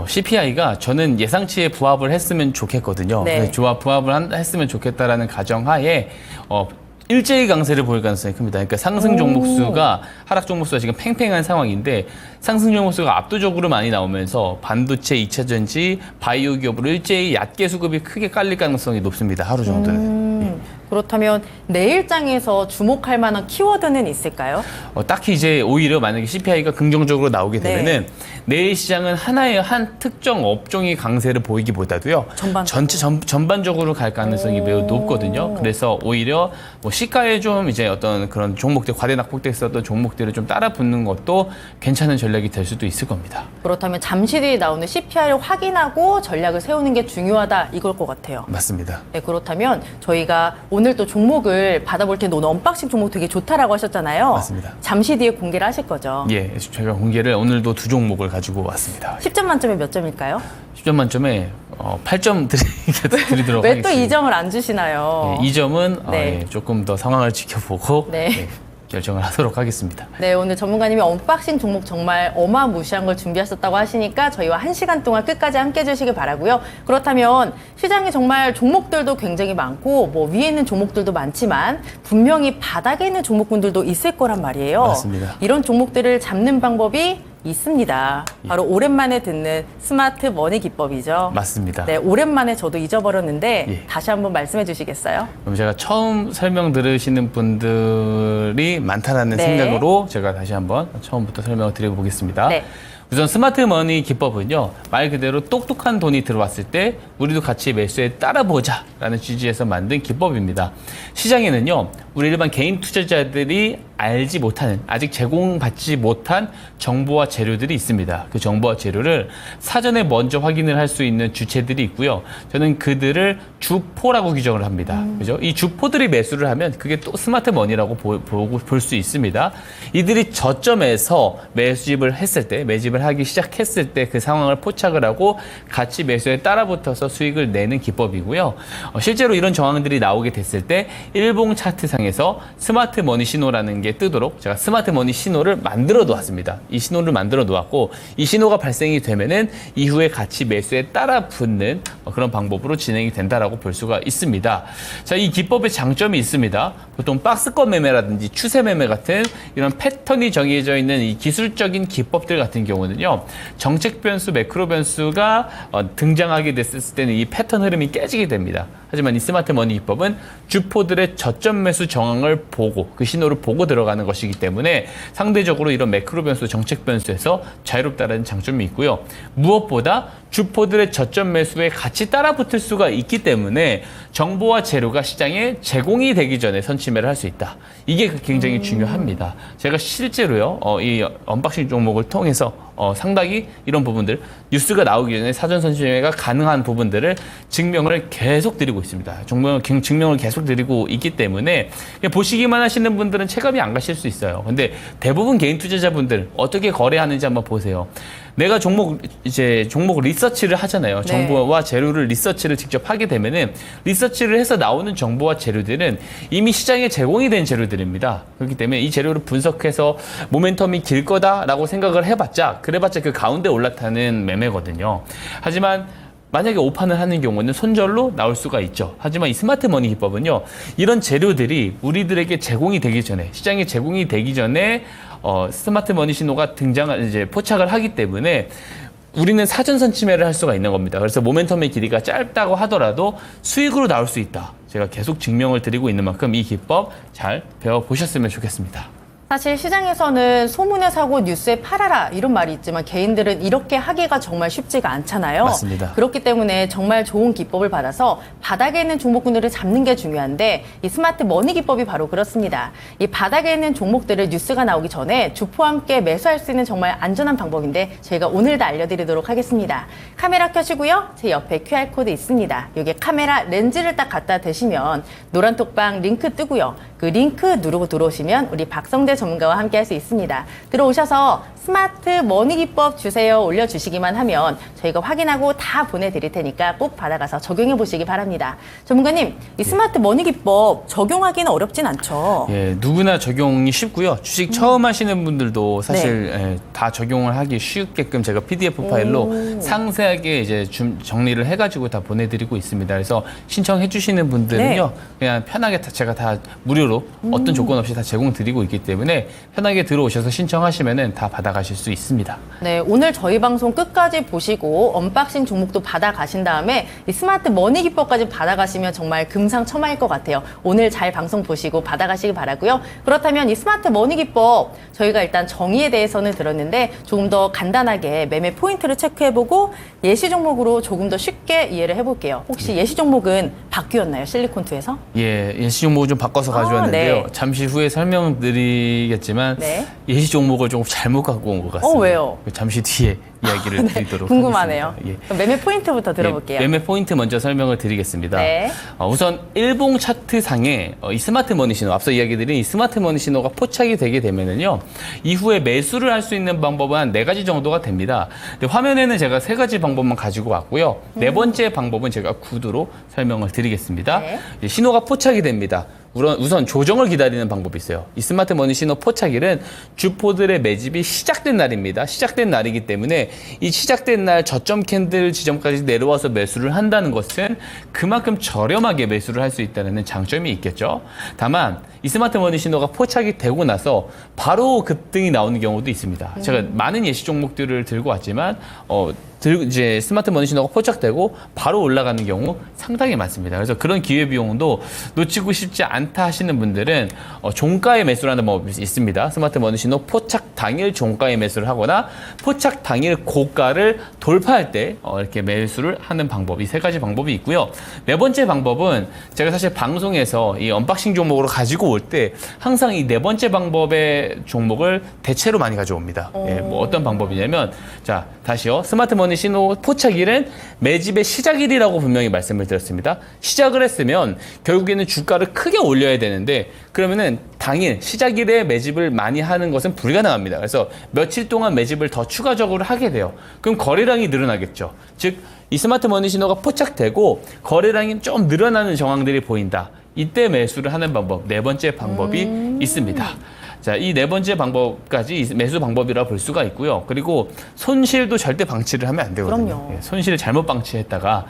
CPI가 저는 예상치에 부합을 했으면 좋겠거든요. 네. 부합을 했으면 좋겠다라는 가정하에 일제히 강세를 보일 가능성이 큽니다. 그러니까 상승 종목 수가 하락 종목 수가 지금 팽팽한 상황인데 상승 종목 수가 압도적으로 많이 나오면서 반도체, 2차 전지, 바이오 기업으로 일제히 얕게 수급이 크게 깔릴 가능성이 높습니다. 하루 정도는. 그렇다면 내일장에서 주목할 만한 키워드는 있을까요? 딱히 이제 오히려 만약에 CPI가 긍정적으로 나오게 되면은 내일 시장은 하나의 한 특정 업종이 강세를 보이기보다도요. 전반적으로 갈 가능성이 매우 높거든요. 그래서 오히려 뭐 시가에 좀 이제 어떤 그런 종목들 과대 낙폭됐었던 종목들을 좀 따라 붙는 것도 괜찮은 전략이 될 수도 있을 겁니다. 그렇다면 잠시 뒤에 나오는 CPI를 확인하고 전략을 세우는 게 중요하다 이걸 것 같아요. 맞습니다. 네, 그렇다면 저희가 오늘 또 종목을 받아볼 텐데 오늘 언박싱 종목 되게 좋다라고 하셨잖아요. 맞습니다. 잠시 뒤에 공개를 하실 거죠. 예, 제가 공개를 오늘도 두 종목을 가지고 왔습니다. 10점 만점에 몇 점일까요? 10점 만점에 8점 드리도록 왜 하겠습니다. 또 2점을 안 주시나요? 이 점은 네. 조금 더 상황을 지켜보고 네. 결정을 하도록 하겠습니다. 네, 오늘 전문가님이 언박싱 종목 정말 어마무시한 걸 준비하셨다고 하시니까 저희와 1시간 동안 끝까지 함께 해주시길 바라고요. 그렇다면 시장에 정말 종목들도 굉장히 많고 뭐 위에 있는 종목들도 많지만 분명히 바닥에 있는 종목군들도 있을 거란 말이에요. 맞습니다. 이런 종목들을 잡는 방법이 있습니다. 바로 오랜만에 듣는 스마트 머니 기법이죠. 맞습니다. 네, 오랜만에 저도 잊어버렸는데 예. 다시 한번 말씀해 주시겠어요? 그럼 제가 처음 설명 들으시는 분들이 많다라는 네. 생각으로 제가 다시 한번 처음부터 설명을 드려보겠습니다. 네. 우선 스마트 머니 기법은요, 말 그대로 똑똑한 돈이 들어왔을 때 우리도 같이 매수에 따라보자라는 취지에서 만든 기법입니다. 시장에는요, 우리 일반 개인 투자자들이 알지 못하는, 아직 제공받지 못한 정보와 재료들이 있습니다. 그 정보와 재료를 사전에 먼저 확인을 할 수 있는 주체들이 있고요. 저는 그들을 주포라고 규정을 합니다. 그죠? 이 주포들이 매수를 하면 그게 또 스마트 머니라고 볼 수 있습니다. 이들이 저점에서 매수집을 했을 때, 매집을 하기 시작했을 때 그 상황을 포착을 하고 같이 매수에 따라붙어서 수익을 내는 기법이고요. 실제로 이런 정황들이 나오게 됐을 때 일봉 차트상에서 스마트 머니 신호라는 게 뜨도록 제가 스마트 머니 신호를 만들어 놓았습니다. 이 신호를 만들어 놓았고 이 신호가 발생이 되면은 이후에 같이 매수에 따라 붙는 그런 방법으로 진행이 된다라고 볼 수가 있습니다. 자, 이 기법의 장점이 있습니다. 보통 박스권 매매라든지 추세 매매 같은 이런 패턴이 정해져 있는 이 기술적인 기법들 같은 경우는요, 정책 변수, 매크로 변수가 등장하게 됐을 때는 이 패턴 흐름이 깨지게 됩니다. 하지만 이 스마트 머니 기법은 주포들의 저점 매수 정황을 보고 그 신호를 보고 들어가는 것이기 때문에 상대적으로 이런 매크로 변수, 정책 변수에서 자유롭다는 장점이 있고요. 무엇보다 주포들의 저점 매수에 같이 따라붙을 수가 있기 때문에 정보와 재료가 시장에 제공이 되기 전에 선취매를 할 수 있다. 이게 굉장히 중요합니다. 제가 실제로요, 이 언박싱 종목을 통해서 상당히 이런 부분들, 뉴스가 나오기 전에 사전 선취매가 가능한 부분들을 증명을 계속 드리고 있습니다. 증명을 계속 드리고 있기 때문에 그냥 보시기만 하시는 분들은 체감이 안 가실 수 있어요. 근데 대부분 개인 투자자분들 어떻게 거래하는지 한번 보세요. 내가 종목 리서치를 하잖아요. 네. 정보와 재료를 리서치를 직접 하게 되면은 리서치를 해서 나오는 정보와 재료들은 이미 시장에 제공이 된 재료들입니다. 그렇기 때문에 이 재료를 분석해서 모멘텀이 길 거다라고 생각을 그래봤자 그 가운데 올라타는 매매거든요. 하지만 만약에 오판을 하는 경우는 손절로 나올 수가 있죠. 하지만 이 스마트 머니 기법은요, 이런 재료들이 우리들에게 제공이 되기 전에, 시장에 제공이 되기 전에 스마트 머니 신호가 포착을 하기 때문에 우리는 사전 선취매를 할 수가 있는 겁니다. 그래서 모멘텀의 길이가 짧다고 하더라도 수익으로 나올 수 있다. 제가 계속 증명을 드리고 있는 만큼 이 기법 잘 배워보셨으면 좋겠습니다. 사실 시장에서는 소문에 사고 뉴스에 팔아라 이런 말이 있지만 개인들은 이렇게 하기가 정말 쉽지가 않잖아요. 맞습니다. 그렇기 때문에 정말 좋은 기법을 받아서 바닥에 있는 종목군들을 잡는 게 중요한데 이 스마트 머니 기법이 바로 그렇습니다. 이 바닥에 있는 종목들을 뉴스가 나오기 전에 주포와 함께 매수할 수 있는 정말 안전한 방법인데 저희가 오늘도 알려드리도록 하겠습니다. 카메라 켜시고요. 제 옆에 QR코드 있습니다. 여기에 카메라 렌즈를 딱 갖다 대시면 노란 톡방 링크 뜨고요. 그 링크 누르고 들어오시면 우리 박성대 전문가와 함께 할 수 있습니다. 들어오셔서 스마트 머니 기법 주세요 올려주시기만 하면 저희가 확인하고 다 보내드릴 테니까 꼭 받아가서 적용해 보시기 바랍니다. 전문가님, 이 스마트 머니 기법 적용하기는 어렵진 않죠? 예, 누구나 적용이 쉽고요. 주식 처음 하시는 분들도 사실 다 적용을 하기 쉽게끔 제가 PDF 파일로 상세하게 이제 정리를 해가지고 다 보내드리고 있습니다. 그래서 신청해 주시는 분들은요, 그냥 편하게 제가 다 무료로 어떤 조건 없이 다 제공드리고 있기 때문에 편하게 들어오셔서 신청하시면은 다 받아가실 수 있습니다. 네, 오늘 저희 방송 끝까지 보시고 언박싱 종목도 받아가신 다음에 이 스마트 머니 기법까지 받아가시면 정말 금상첨화일 것 같아요. 오늘 잘 방송 보시고 받아가시기 바라고요. 그렇다면 이 스마트 머니 기법 저희가 일단 정의에 대해서는 들었는데 조금 더 간단하게 매매 포인트를 체크해보고 예시 종목으로 조금 더 쉽게 이해를 해볼게요. 혹시 예시 종목은 바뀌었나요? 실리콘2에서? 예, 예시 종목을 좀 바꿔서 가져왔는데요. 네. 잠시 후에 설명드리겠지만 네. 예시 종목을 조금 잘못 갖고 온 것 같습니다. 왜요? 잠시 뒤에 이야기를 드리도록 궁금하네요. 하겠습니다. 예. 그럼 매매 포인트부터 들어볼게요. 매매 포인트 먼저 설명을 드리겠습니다. 네. 우선 일봉 차트상에 이 스마트 머니 신호, 앞서 이야기드린 이 스마트 머니 신호가 포착이 되게 되면은요, 이후에 매수를 할 수 있는 방법은 한 4가지 정도가 됩니다. 근데 화면에는 제가 3가지 방법만 가지고 왔고요. 네 번째 방법은 제가 구두로 설명을 드리겠습니다. 네. 이제 신호가 포착이 됩니다. 우선 조정을 기다리는 방법이 있어요. 이 스마트 머니 신호 포착일은 주포들의 매집이 시작된 날입니다. 시작된 날이기 때문에 이 시작된 날 저점 캔들 지점까지 내려와서 매수를 한다는 것은 그만큼 저렴하게 매수를 할 수 있다는 장점이 있겠죠. 다만 이 스마트 머니 신호가 포착이 되고 나서 바로 급등이 나오는 경우도 있습니다. 제가 많은 예시 종목들을 들고 왔지만 이제 스마트 머니 신호가 포착되고 바로 올라가는 경우 상당히 많습니다. 그래서 그런 기회 비용도 놓치고 싶지 않다 하시는 분들은 종가에 매수를 하는 방법이 있습니다. 스마트 머니 신호 포착 당일 종가에 매수를 하거나 포착 당일 고가를 돌파할 때 이렇게 매수를 하는 방법, 이 세 가지 방법이 있고요. 네 번째 방법은 제가 사실 방송에서 이 언박싱 종목으로 가지고 올 때 항상 이 네 번째 방법의 종목을 대체로 많이 가져옵니다. 예, 뭐 어떤 방법이냐면 자, 다시요. 스마트 머니 신호 포착일은 매집의 시작일이라고 분명히 말씀을 드렸습니다. 시작을 했으면 결국에는 주가를 크게 올려야 되는데 그러면은 당일 시작일에 매집을 많이 하는 것은 불가능합니다. 그래서 며칠 동안 매집을 더 추가적으로 하게 돼요. 그럼 거래량이 늘어나겠죠. 즉, 이 스마트 머니 신호가 포착되고 거래량이 좀 늘어나는 정황들이 보인다. 이때 매수를 하는 방법, 네 번째 방법이 있습니다. 자, 이 네 번째 방법까지 매수 방법이라 볼 수가 있고요. 그리고 손실도 절대 방치를 하면 안 되거든요. 그럼요. 예, 손실을 잘못 방치했다가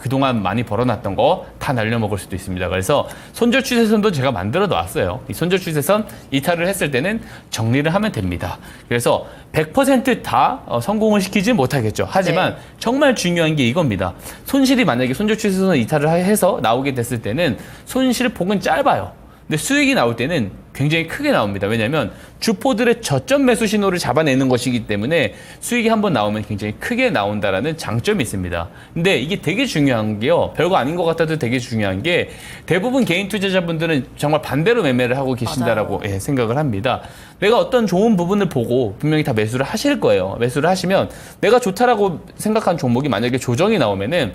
그동안 많이 벌어놨던 거 다 날려먹을 수도 있습니다. 그래서 손절 추세선도 제가 만들어 놨어요. 이 손절 추세선 이탈을 했을 때는 정리를 하면 됩니다. 그래서 100%다 성공을 시키지 못하겠죠. 하지만 네. 정말 중요한 게 이겁니다. 손실이 만약에 손절 추세선 이탈을 해서 나오게 됐을 때는 손실 폭은 짧아요. 근데 수익이 나올 때는 굉장히 크게 나옵니다. 왜냐하면 주포들의 저점 매수 신호를 잡아내는 것이기 때문에 수익이 한번 나오면 굉장히 크게 나온다라는 장점이 있습니다. 근데 이게 되게 중요한 게요. 별거 아닌 것 같아도 되게 중요한 게 대부분 개인 투자자분들은 정말 반대로 매매를 하고 계신다라고 생각을 합니다. 내가 어떤 좋은 부분을 보고 분명히 다 매수를 하실 거예요. 매수를 하시면 내가 좋다라고 생각한 종목이 만약에 조정이 나오면은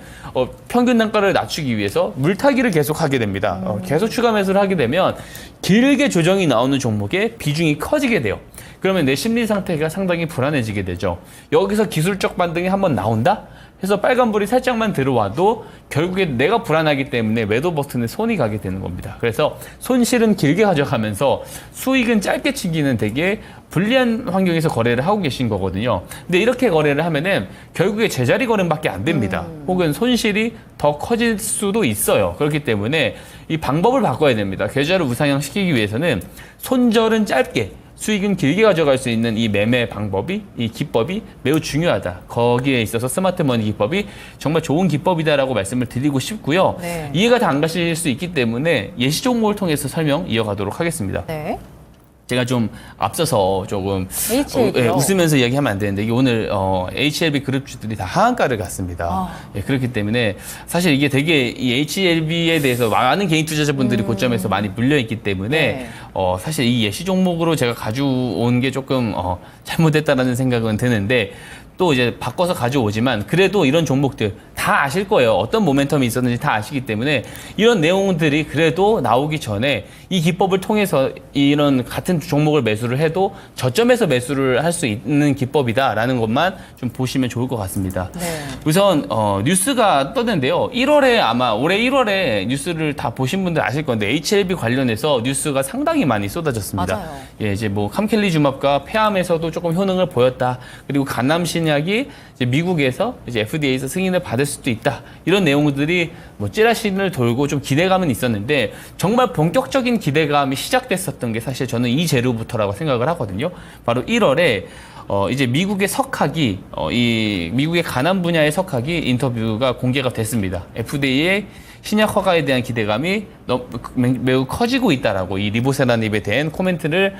평균 단가를 낮추기 위해서 물타기를 계속 하게 됩니다. 계속 추가 매수를 하게 되면 길게 조정이 나오는 종목의 비중이 커지게 돼요. 그러면 내 심리 상태가 상당히 불안해지게 되죠. 여기서 기술적 반등이 한번 나온다? 해서 빨간불이 살짝만 들어와도 결국에 내가 불안하기 때문에 매도 버튼에 손이 가게 되는 겁니다. 그래서 손실은 길게 가져가면서 수익은 짧게 치기는 되게 불리한 환경에서 거래를 하고 계신 거거든요. 근데 이렇게 거래를 하면은 결국에 제자리 걸음밖에 안 됩니다. 혹은 손실이 더 커질 수도 있어요. 그렇기 때문에 이 방법을 바꿔야 됩니다. 계좌를 우상향시키기 위해서는 손절은 짧게, 수익은 길게 가져갈 수 있는 이 매매 방법이, 이 기법이 매우 중요하다. 거기에 있어서 스마트 머니 기법이 정말 좋은 기법이다라고 말씀을 드리고 싶고요. 네. 이해가 다 안 가실 수 있기 때문에 예시 종목을 통해서 설명 이어가도록 하겠습니다. 네. 제가 좀 앞서서 조금 HLB요? 웃으면서 이야기하면 안 되는데 이게 오늘 HLB 그룹주들이 다 하한가를 갔습니다. 그렇기 때문에 사실 이게 되게 이 HLB에 대해서 많은 개인 투자자분들이 고점에서 많이 물려 있기 때문에 네. 사실 이 예시 종목으로 제가 가져온 게 조금 잘못됐다라는 생각은 드는데 또 이제 바꿔서 가져오지만 그래도 이런 종목들 다 아실 거예요. 어떤 모멘텀이 있었는지 다 아시기 때문에 이런 내용들이 그래도 나오기 전에 이 기법을 통해서 이런 같은 종목을 매수를 해도 저점에서 매수를 할 수 있는 기법이다라는 것만 좀 보시면 좋을 것 같습니다. 네. 우선 뉴스가 떴는데요. 1월에 아마 올해 1월에 뉴스를 다 보신 분들 아실 건데 HLB 관련해서 뉴스가 상당히 많이 쏟아졌습니다. 맞아요. 예, 이제 뭐 캄켈리주맙과 폐암에서도 조금 효능을 보였다. 그리고 간암 신약이 이제 미국에서 이제 FDA에서 승인을 받을 수도 있다. 이런 내용들이 뭐 찌라시를 돌고 좀 기대감은 있었는데 정말 본격적인 기대감이 시작됐었던 게 사실 저는 이 재료부터라고 생각을 하거든요. 바로 1월에 이제 미국의 석학이 이 미국의 간암 분야의 석학이 인터뷰가 공개가 됐습니다. FDA의 신약 허가에 대한 기대감이 매우 커지고 있다라고 이 리보세라닙에 대한 코멘트를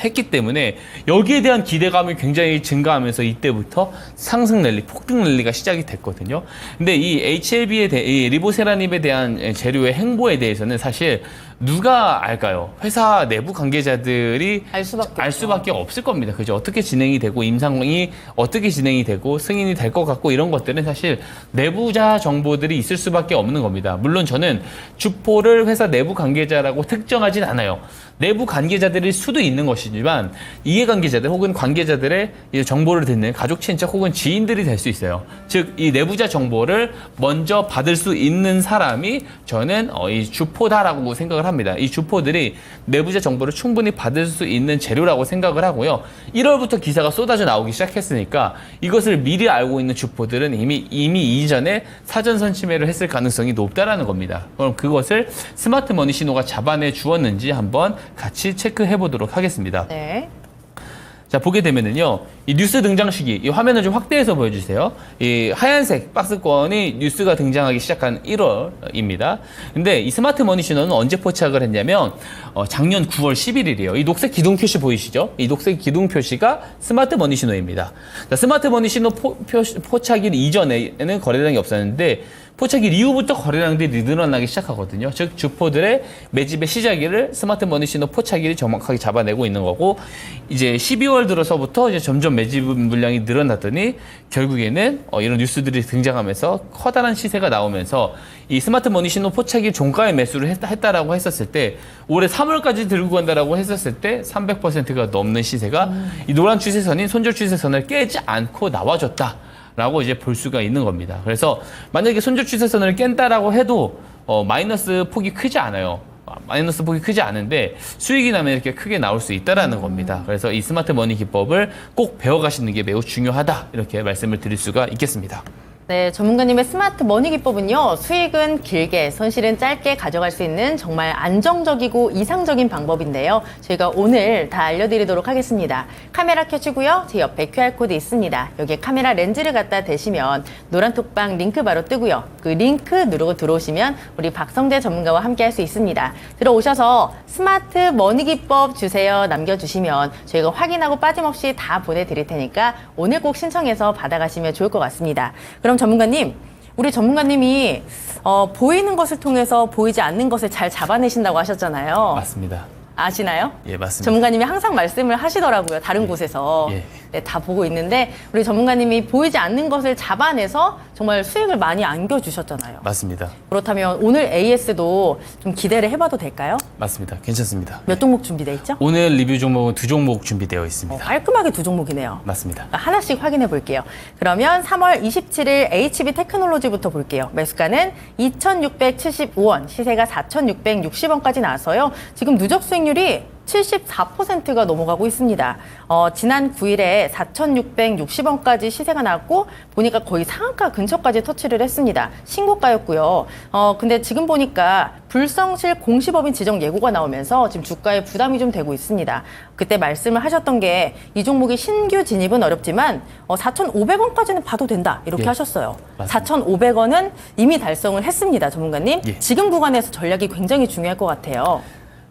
했기 때문에 여기에 대한 기대감이 굉장히 증가하면서 이때부터 상승 랠리, 폭등 랠리가 시작이 됐거든요. 근데 이 HLB에 이 리보세라닙에 대한 재료의 행보에 대해서는 사실 누가 알까요? 회사 내부 관계자들이 알 수밖에 없을 겁니다. 그죠? 어떻게 진행이 되고 임상이 어떻게 진행이 되고 승인이 될 것 같고 이런 것들은 사실 내부자 정보들이 있을 수밖에 없는 겁니다. 물론 저는 주포를 회사 내부 관계자라고 특정하진 않아요. 내부 관계자들일 수도 있는 것이지만 이해관계자들 혹은 관계자들의 이 정보를 듣는 가족, 친척 혹은 지인들이 될 수 있어요. 즉, 이 내부자 정보를 먼저 받을 수 있는 사람이 저는 이 주포다라고 생각을 합니다. 이 주포들이 내부자 정보를 충분히 받을 수 있는 재료라고 생각을 하고요. 1월부터 기사가 쏟아져 나오기 시작했으니까 이것을 미리 알고 있는 주포들은 이미 이전에 사전 선침해를 했을 가능성이 높다라는 겁니다. 그럼 그것을 스마트 머니 신호가 잡아내 주었는지 한번 같이 체크해 보도록 하겠습니다. 네. 자, 보게 되면은요, 이 뉴스 등장 시기, 이 화면을 좀 확대해서 보여주세요. 이 하얀색 박스권이 뉴스가 등장하기 시작한 1월입니다. 근데 이 스마트 머니 신호는 언제 포착을 했냐면, 작년 9월 11일이에요. 이 녹색 기둥 표시 보이시죠? 이 녹색 기둥 표시가 스마트 머니 신호입니다. 자, 스마트 머니 신호 포착일 이전에는 거래량이 없었는데, 포착일 이후부터 거래량들이 늘어나기 시작하거든요. 즉, 주포들의 매집의 시작일을 스마트 머니 신호 포착일이 정확하게 잡아내고 있는 거고, 이제 12월 들어서부터 이제 점점 매집 물량이 늘어났더니 결국에는 이런 뉴스들이 등장하면서 커다란 시세가 나오면서 이 스마트 머니 신호 포착일 종가의 매수를 했다라고 했었을 때 올해 3월까지 들고 간다라고 했었을 때 300%가 넘는 시세가 이 노란 추세선인 손절 추세선을 깨지 않고 나와줬다. 라고 이제 볼 수가 있는 겁니다. 그래서 만약에 손절 추세선을 깬다라고 해도 마이너스 폭이 크지 않아요. 마이너스 폭이 크지 않은데 수익이 나면 이렇게 크게 나올 수 있다라는 겁니다. 그래서 이 스마트 머니 기법을 꼭 배워가시는 게 매우 중요하다. 이렇게 말씀을 드릴 수가 있겠습니다. 네, 전문가님의 스마트 머니 기법은요, 수익은 길게, 손실은 짧게 가져갈 수 있는 정말 안정적이고 이상적인 방법인데요. 저희가 오늘 다 알려드리도록 하겠습니다. 카메라 켜주고요. 제 옆에 QR코드 있습니다. 여기에 카메라 렌즈를 갖다 대시면 노란 톡방 링크 바로 뜨고요. 그 링크 누르고 들어오시면 우리 박성재 전문가와 함께 할 수 있습니다. 들어오셔서 스마트 머니 기법 주세요 남겨주시면 저희가 확인하고 빠짐없이 다 보내드릴 테니까 오늘 꼭 신청해서 받아가시면 좋을 것 같습니다. 그럼 전문가님, 우리 전문가님이 보이는 것을 통해서 보이지 않는 것을 잘 잡아내신다고 하셨잖아요. 맞습니다. 아시나요? 예, 맞습니다. 전문가님이 항상 말씀을 하시더라고요. 다른 곳에서. 예. 네, 다 보고 있는데 우리 전문가님이 보이지 않는 것을 잡아내서 정말 수익을 많이 안겨주셨잖아요. 맞습니다. 그렇다면 오늘 AS도 좀 기대를 해봐도 될까요? 맞습니다. 괜찮습니다. 몇 종목 준비돼 있죠? 오늘 리뷰 종목은 2종목 준비되어 있습니다. 깔끔하게 2종목이네요. 맞습니다. 하나씩 확인해 볼게요. 그러면 3월 27일 HB 테크놀로지부터 볼게요. 매수가는 2,675원, 시세가 4,660원까지 나와서요. 지금 누적 수익률이 74%가 넘어가고 있습니다. 지난 9일에 4,660원까지 시세가 나왔고 보니까 거의 상한가 근처까지 터치를 했습니다. 신고가였고요. 근데 지금 보니까 불성실 공시법인 지정 예고가 나오면서 지금 주가에 부담이 좀 되고 있습니다. 그때 말씀을 하셨던 게 이 종목이 신규 진입은 어렵지만 4,500원까지는 봐도 된다 이렇게 예, 하셨어요. 맞습니다. 4,500원은 이미 달성을 했습니다. 전문가님. 예. 지금 구간에서 전략이 굉장히 중요할 것 같아요.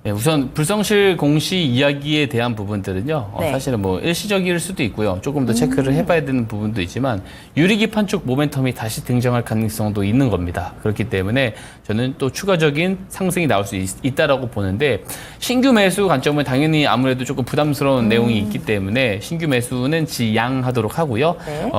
네, 우선 불성실 공시 이야기에 대한 부분들은요. 네. 사실은 뭐 일시적일 수도 있고요. 조금 더 체크를 해봐야 되는 부분도 있지만 유리기판 쪽 모멘텀이 다시 등장할 가능성도 있는 겁니다. 그렇기 때문에 저는 또 추가적인 상승이 나올 수 있다라고 보는데 신규 매수 관점은 당연히 아무래도 조금 부담스러운 내용이 있기 때문에 신규 매수는 지양하도록 하고요. 네.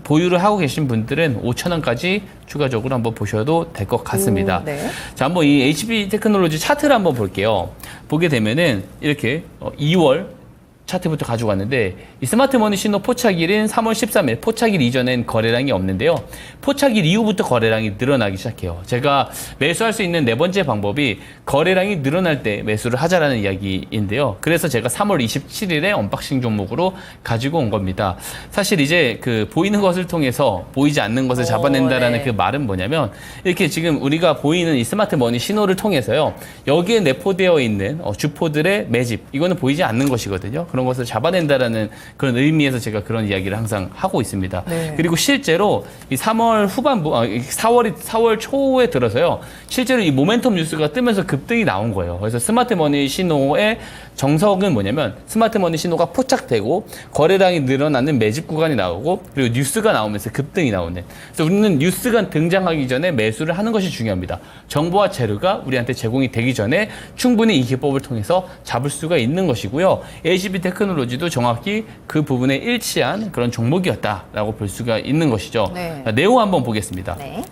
보유를 하고 계신 분들은 5,000원까지 추가적으로 한번 보셔도 될 것 같습니다. 네. 자, 한번 이 HB 테크놀로지 차트를 한번 볼게요. 보게 되면은 이렇게 2월 차트부터 가지고 왔는데 이 스마트머니 신호 포착일인 3월 13일 포착일 이전엔 거래량이 없는데요. 포착일 이후부터 거래량이 늘어나기 시작해요. 제가 매수할 수 있는 네 번째 방법이 거래량이 늘어날 때 매수를 하자라는 이야기인데요. 그래서 제가 3월 27일에 언박싱 종목으로 가지고 온 겁니다. 사실 이제 그 보이는 것을 통해서 보이지 않는 것을 잡아낸다라는 네. 그 말은 뭐냐면 이렇게 지금 우리가 보이는 이 스마트머니 신호를 통해서요. 여기에 내포되어 있는 주포들의 매집 이거는 보이지 않는 것이거든요. 그런 것을 잡아낸다라는 그런 의미에서 제가 그런 이야기를 항상 하고 있습니다. 네. 그리고 실제로 이 3월 후반부, 4월 초에 들어서요. 실제로 이 모멘텀 뉴스가 뜨면서 급등이 나온 거예요. 그래서 스마트머니 신호의 정석은 뭐냐면 스마트머니 신호가 포착되고 거래량이 늘어나는 매집 구간이 나오고 그리고 뉴스가 나오면서 급등이 나오는. 그래서 우리는 뉴스가 등장하기 전에 매수를 하는 것이 중요합니다. 정보와 재료가 우리한테 제공이 되기 전에 충분히 이 기법을 통해서 잡을 수가 있는 것이고요. HB 테크놀로지도 정확히 그 부분에 일치한 그런 종목이었다라고 볼 수가 있는 것이죠. 네. 자, 내용 한번 보겠습니다. 네.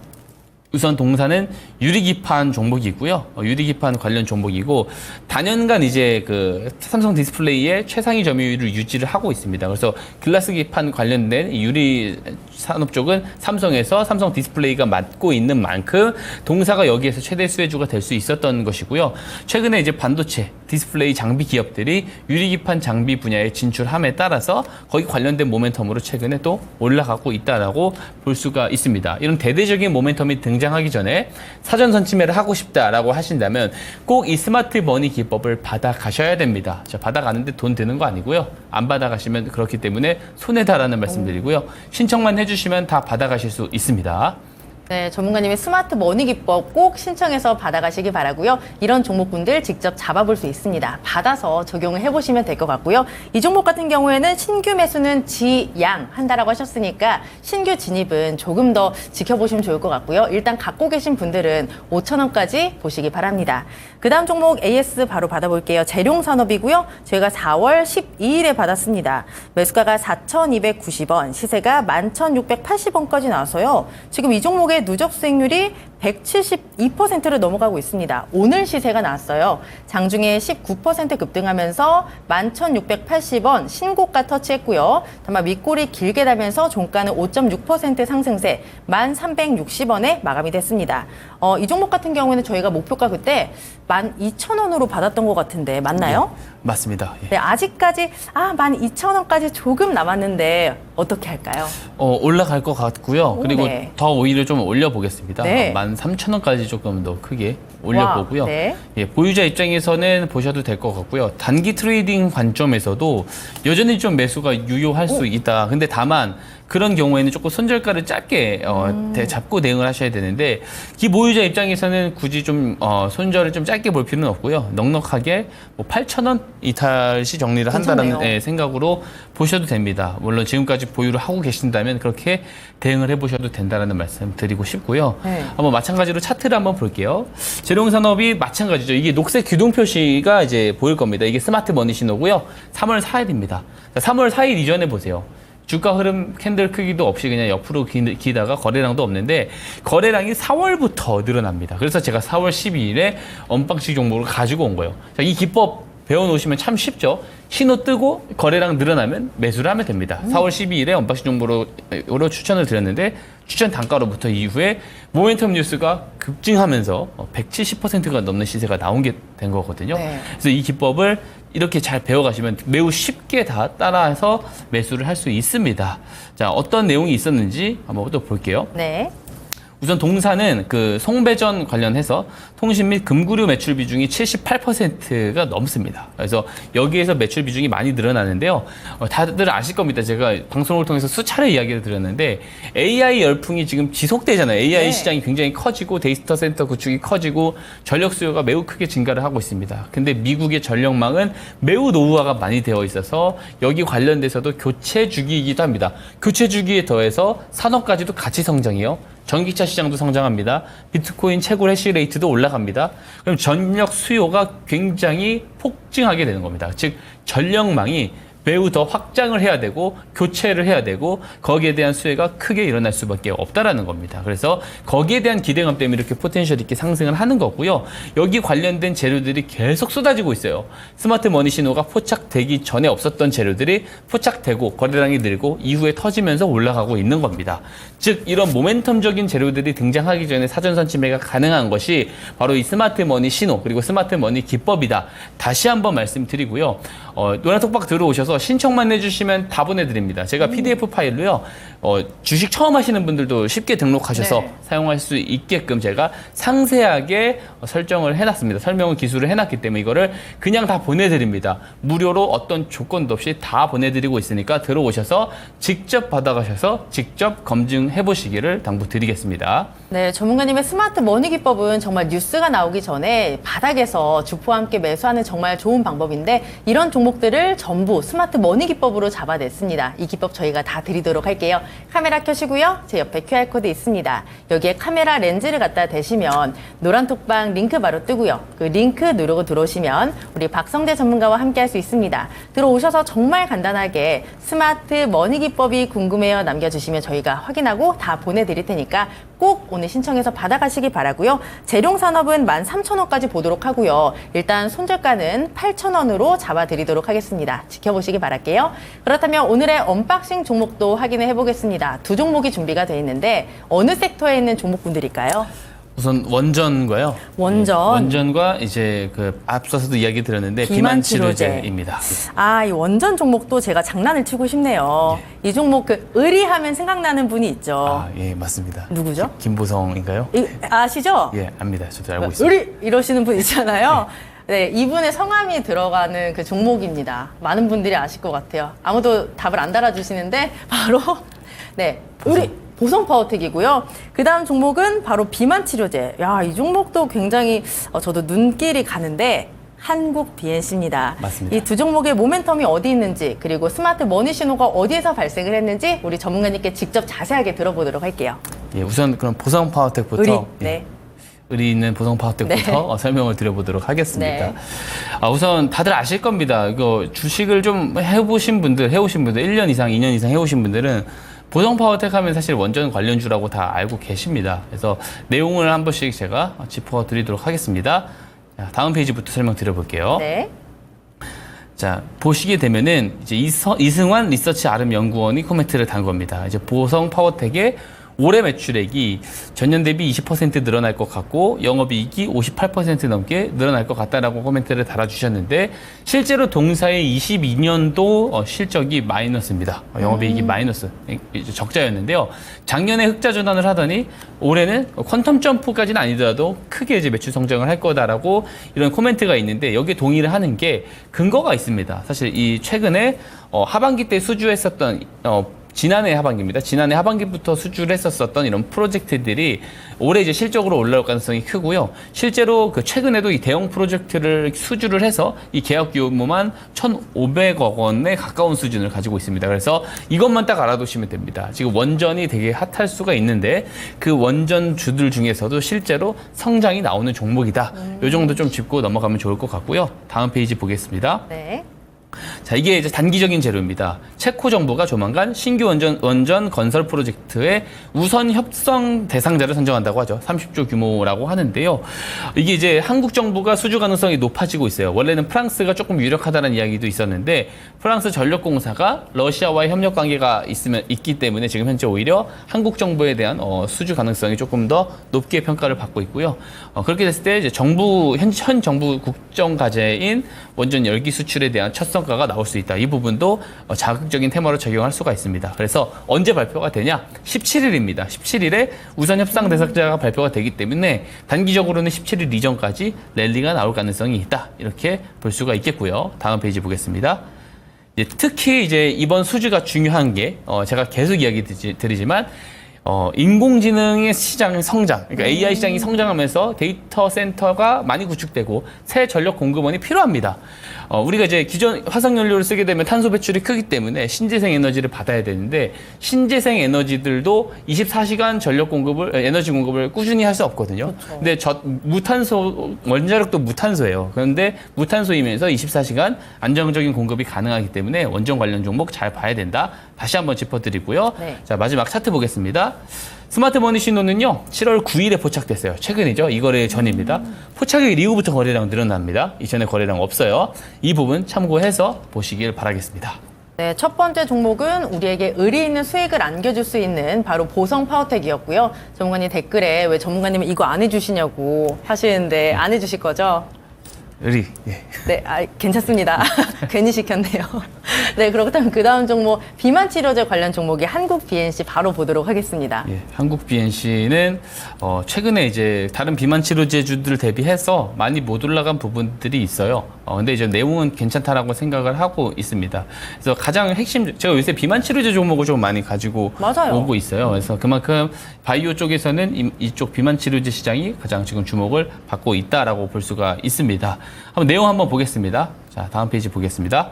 우선 동사는 유리기판 종목이 있고요. 유리기판 관련 종목이고 단연간 이제 그 삼성 디스플레이의 최상위 점유율을 유지를 하고 있습니다. 그래서 글라스 기판 관련된 이 유리 산업 쪽은 삼성에서 삼성 디스플레이가 맡고 있는 만큼 동사가 여기에서 최대 수혜주가 될 수 있었던 것이고요. 최근에 이제 반도체, 디스플레이 장비 기업들이 유리기판 장비 분야에 진출함에 따라서 거기 관련된 모멘텀으로 최근에 또 올라가고 있다라고 볼 수가 있습니다. 이런 대대적인 모멘텀이 등장하기 전에 사전 선침매를 하고 싶다라고 하신다면 꼭 이 스마트 머니 기법을 받아가셔야 됩니다. 자, 받아가는데 돈 드는 거 아니고요. 안 받아가시면 그렇기 때문에 손해다라는 말씀드리고요. 신청만 해주시면 다 받아가실 수 있습니다. 네, 전문가님의 스마트 머니 기법 꼭 신청해서 받아가시기 바라고요. 이런 종목군들 직접 잡아볼 수 있습니다. 받아서 적용을 해보시면 될 것 같고요. 이 종목 같은 경우에는 신규 매수는 지양 한다라고 하셨으니까 신규 진입은 조금 더 지켜보시면 좋을 것 같고요. 일단 갖고 계신 분들은 5,000원까지 보시기 바랍니다. 그 다음 종목 AS 바로 받아볼게요. 재룡산업이고요. 저희가 4월 12일에 받았습니다. 매수가가 4,290원, 시세가 11,680원까지 나와서요. 지금 이 종목의 누적 수익률이 172%를 넘어가고 있습니다. 오늘 시세가 나왔어요. 장중에 19% 급등하면서 11,680원 신고가 터치했고요. 다만 윗골이 길게 달면서 종가는 5.6% 상승세 11,360원에 마감이 됐습니다. 이 종목 같은 경우에는 저희가 목표가 그때 12,000원으로 받았던 것 같은데 맞나요? 네, 맞습니다. 예. 네, 아직까지 12,000원까지 조금 남았는데 어떻게 할까요? 올라갈 것 같고요. 그리고 네. 더 오히려 좀 올려보겠습니다. 네. 13,000원까지 조금 더 크게 올려보고요. 와, 네. 예, 보유자 입장에서는 보셔도 될 것 같고요. 단기 트레이딩 관점에서도 여전히 좀 매수가 유효할 수 있다. 근데 다만 그런 경우에는 조금 손절가를 짧게 잡고 대응을 하셔야 되는데 기보유자 입장에서는 굳이 좀 손절을 좀 짧게 볼 필요는 없고요. 넉넉하게 뭐 8,000원 이탈 시 정리를 한다는 괜찮네요. 생각으로 보셔도 됩니다. 물론 지금까지 보유를 하고 계신다면 그렇게 대응을 해보셔도 된다는 말씀 드리고 싶고요. 네. 한번 마찬가지로 차트를 한번 볼게요. 재룡산업이 마찬가지죠. 이게 녹색 규동 표시가 이제 보일 겁니다. 이게 스마트 머니 신호고요. 3월 4일입니다. 3월 4일 이전에 보세요. 주가 흐름 캔들 크기도 없이 그냥 옆으로 기다가 거래량도 없는데 거래량이 4월부터 늘어납니다. 그래서 제가 4월 12일에 언박싱 종목을 가지고 온 거예요. 자, 이 기법 배워놓으시면 참 쉽죠. 신호 뜨고 거래량 늘어나면 매수를 하면 됩니다. 4월 12일에 언박싱 종목으로 추천을 드렸는데 추천 단가로부터 이후에 모멘텀 뉴스가 급증하면서 170%가 넘는 시세가 나온 게 된 거거든요. 네. 그래서 이 기법을 이렇게 잘 배워가시면 매우 쉽게 다 따라서 매수를 할 수 있습니다. 자, 어떤 내용이 있었는지 한번 또 볼게요. 네. 우선 동사는 그 송배전 관련해서 통신 및 금구류 매출 비중이 78%가 넘습니다. 그래서 여기에서 매출 비중이 많이 늘어나는데요. 다들 아실 겁니다. 제가 방송을 통해서 수차례 이야기를 드렸는데 AI 열풍이 지금 지속되잖아요. AI 네. 시장이 굉장히 커지고 데이터 센터 구축이 커지고 전력 수요가 매우 크게 증가를 하고 있습니다. 근데 미국의 전력망은 매우 노후화가 많이 되어 있어서 여기 관련돼서도 교체 주기이기도 합니다. 교체 주기에 더해서 산업까지도 같이 성장해요. 전기차 시장도 성장합니다. 비트코인 채굴 해시레이트도 올라갑니다. 그럼 전력 수요가 굉장히 폭증하게 되는 겁니다. 즉 전력망이 매우 더 확장을 해야 되고 교체를 해야 되고 거기에 대한 수혜가 크게 일어날 수밖에 없다라는 겁니다. 그래서 거기에 대한 기대감 때문에 이렇게 포텐셜 있게 상승을 하는 거고요. 여기 관련된 재료들이 계속 쏟아지고 있어요. 스마트 머니 신호가 포착되기 전에 없었던 재료들이 포착되고 거래량이 늘고 이후에 터지면서 올라가고 있는 겁니다. 즉 이런 모멘텀적인 재료들이 등장하기 전에 사전 선침매가 가능한 것이 바로 이 스마트 머니 신호 그리고 스마트 머니 기법이다. 다시 한번 말씀드리고요. 노란톡박 들어오셔서 신청만 해주시면 다 보내드립니다. 제가 PDF 파일로요. 주식 처음 하시는 분들도 쉽게 등록하셔서 네. 사용할 수 있게끔 제가 상세하게 설정을 해놨습니다. 설명을 기술을 해놨기 때문에 이거를 그냥 다 보내드립니다. 무료로 어떤 조건도 없이 다 보내드리고 있으니까 들어오셔서 직접 받아가셔서 직접 검증해 보시기를 당부드리겠습니다. 네, 전문가님의 스마트 머니 기법은 정말 뉴스가 나오기 전에 바닥에서 주포와 함께 매수하는 정말 좋은 방법인데 이런 종목들을 전부 스마트 머니 기법으로 잡아냈습니다. 이 기법 저희가 다 드리도록 할게요. 카메라 켜시고요. 제 옆에 QR코드 있습니다. 여기에 카메라 렌즈를 갖다 대시면 노란톡방 링크 바로 뜨고요. 그 링크 누르고 들어오시면 우리 박성재 전문가와 함께 할 수 있습니다. 들어오셔서 정말 간단하게 스마트 머니 기법이 궁금해요 남겨주시면 저희가 확인하고 다 보내드릴 테니까 꼭 오늘 신청해서 받아가시기 바라고요. 재룡산업은 13,000원까지 보도록 하고요. 일단 손절가는 8,000원으로 잡아드리도록 하겠습니다. 지켜보시기 바랄게요. 그렇다면 오늘의 언박싱 종목도 확인해 보겠습니다. 두 종목이 준비가 되어 있는데 어느 섹터에 있는 종목군들일까요? 우선 원전과요. 원전. 원전과 이제 그 앞서서도 이야기 드렸는데 비만치료제입니다. 이 원전 종목도 제가 장난을 치고 싶네요. 이 종목 의리하면 생각나는 분이 있죠. 예, 맞습니다. 누구죠? 김보성인가요? 아시죠? 예, 압니다. 저도 알고 있습니다. 의리 이러시는 분 있잖아요. 네, 이분의 성함이 들어가는 그 종목입니다. 많은 분들이 아실 것 같아요. 아무도 답을 안 달아주시는데 바로 네, 보성 파워텍이고요. 그 다음 종목은 바로 비만치료제. 이 종목도 굉장히 저도 눈길이 가는데 한국 BNC입니다. 맞습니다. 이 두 종목의 모멘텀이 어디 있는지 그리고 스마트 머니 신호가 어디에서 발생을 했는지 우리 전문가님께 직접 자세하게 들어보도록 할게요. 예, 우선 그럼 보성 파워텍부터 의리 있는 보성 파워텍부터 설명을 드려보도록 하겠습니다. 네. 우선 다들 아실 겁니다. 이거 주식을 좀 해오신 분들, 1년 이상, 2년 이상 해오신 분들은 보성 파워텍 하면 사실 원전 관련주라고 다 알고 계십니다. 그래서 내용을 한 번씩 제가 짚어드리도록 하겠습니다. 자, 다음 페이지부터 설명드려볼게요. 네. 자, 보시게 되면은 이제 이승환 리서치 아름 연구원이 코멘트를 단 겁니다. 이제 보성 파워텍의 올해 매출액이 전년 대비 20% 늘어날 것 같고 영업이익이 58% 넘게 늘어날 것 같다라고 코멘트를 달아주셨는데 실제로 동사의 22년도 실적이 마이너스입니다. 영업이익이 마이너스, 적자였는데요. 작년에 흑자 전환을 하더니 올해는 퀀텀 점프까지는 아니더라도 크게 이제 매출 성장을 할 거다라고 이런 코멘트가 있는데 여기에 동의를 하는 게 근거가 있습니다. 사실 이 최근에 하반기 때 수주했었던 지난해 하반기입니다. 지난해 하반기부터 수주를 했었던 이런 프로젝트들이 올해 이제 실적으로 올라올 가능성이 크고요. 실제로 그 최근에도 이 대형 프로젝트를 수주를 해서 이 계약 규모만 1,500억 원에 가까운 수준을 가지고 있습니다. 그래서 이것만 딱 알아두시면 됩니다. 지금 원전이 되게 핫할 수가 있는데 그 원전주들 중에서도 실제로 성장이 나오는 종목이다. 이 정도 좀 짚고 넘어가면 좋을 것 같고요. 다음 페이지 보겠습니다. 네. 자, 이게 이제 단기적인 재료입니다. 체코 정부가 조만간 신규 원전 건설 프로젝트의 우선 협상 대상자를 선정한다고 하죠. 30조 규모라고 하는데요. 이게 이제 한국 정부가 수주 가능성이 높아지고 있어요. 원래는 프랑스가 조금 유력하다는 이야기도 있었는데 프랑스 전력공사가 러시아와의 협력 관계가 있기 때문에 지금 현재 오히려 한국 정부에 대한 수주 가능성이 조금 더 높게 평가를 받고 있고요. 그렇게 됐을 때 이제 현 정부 국정 과제인 원전 열기 수출에 대한 첫 성과가 나올 수 있다. 이 부분도 자극적인 테마로 적용할 수가 있습니다. 그래서 언제 발표가 되냐? 17일입니다. 17일에 우선 협상 대상자가 발표가 되기 때문에 단기적으로는 17일 이전까지 랠리가 나올 가능성이 있다. 이렇게 볼 수가 있겠고요. 다음 페이지 보겠습니다. 특히 이제 이번 수주가 중요한 게 제가 계속 이야기 드리지만 인공지능의 시장 성장, 그러니까 AI 시장이 성장하면서 데이터 센터가 많이 구축되고 새 전력 공급원이 필요합니다. 우리가 이제 기존 화석연료를 쓰게 되면 탄소 배출이 크기 때문에 신재생 에너지를 받아야 되는데 신재생 에너지들도 24시간 에너지 공급을 꾸준히 할 수 없거든요. 그렇죠. 근데 원자력도 무탄소예요. 그런데 무탄소이면서 24시간 안정적인 공급이 가능하기 때문에 원전 관련 종목 잘 봐야 된다. 다시 한번 짚어드리고요. 네. 자, 마지막 차트 보겠습니다. 스마트 머니 신호는요, 7월 9일에 포착됐어요. 최근이죠. 이 거래 전입니다. 포착일 이후부터 거래량 늘어납니다. 이전에 거래량 없어요. 이 부분 참고해서 보시길 바라겠습니다. 네, 첫 번째 종목은 우리에게 의리 있는 수익을 안겨줄 수 있는 바로 보성 파워텍이었고요. 전문가님 댓글에 왜 전문가님은 이거 안 해주시냐고 하시는데 안 해주실 거죠? 의리. 예. 네, 괜찮습니다. 괜히 시켰네요. 네, 그렇다면 그 다음 종목 비만 치료제 관련 종목이 한국 BNC 바로 보도록 하겠습니다. 예, 한국 BNC는 최근에 이제 다른 비만 치료제주들 대비해서 많이 못 올라간 부분들이 있어요. 근데 이제 내용은 괜찮다라고 생각을 하고 있습니다. 그래서 가장 핵심, 제가 요새 비만 치료제 종목을 좀 많이 가지고 오고 있어요. 그래서 그만큼 바이오 쪽에서는 이쪽 비만 치료제 시장이 가장 지금 주목을 받고 있다라고 볼 수가 있습니다. 한번 내용 한번 보겠습니다. 자, 다음 페이지 보겠습니다.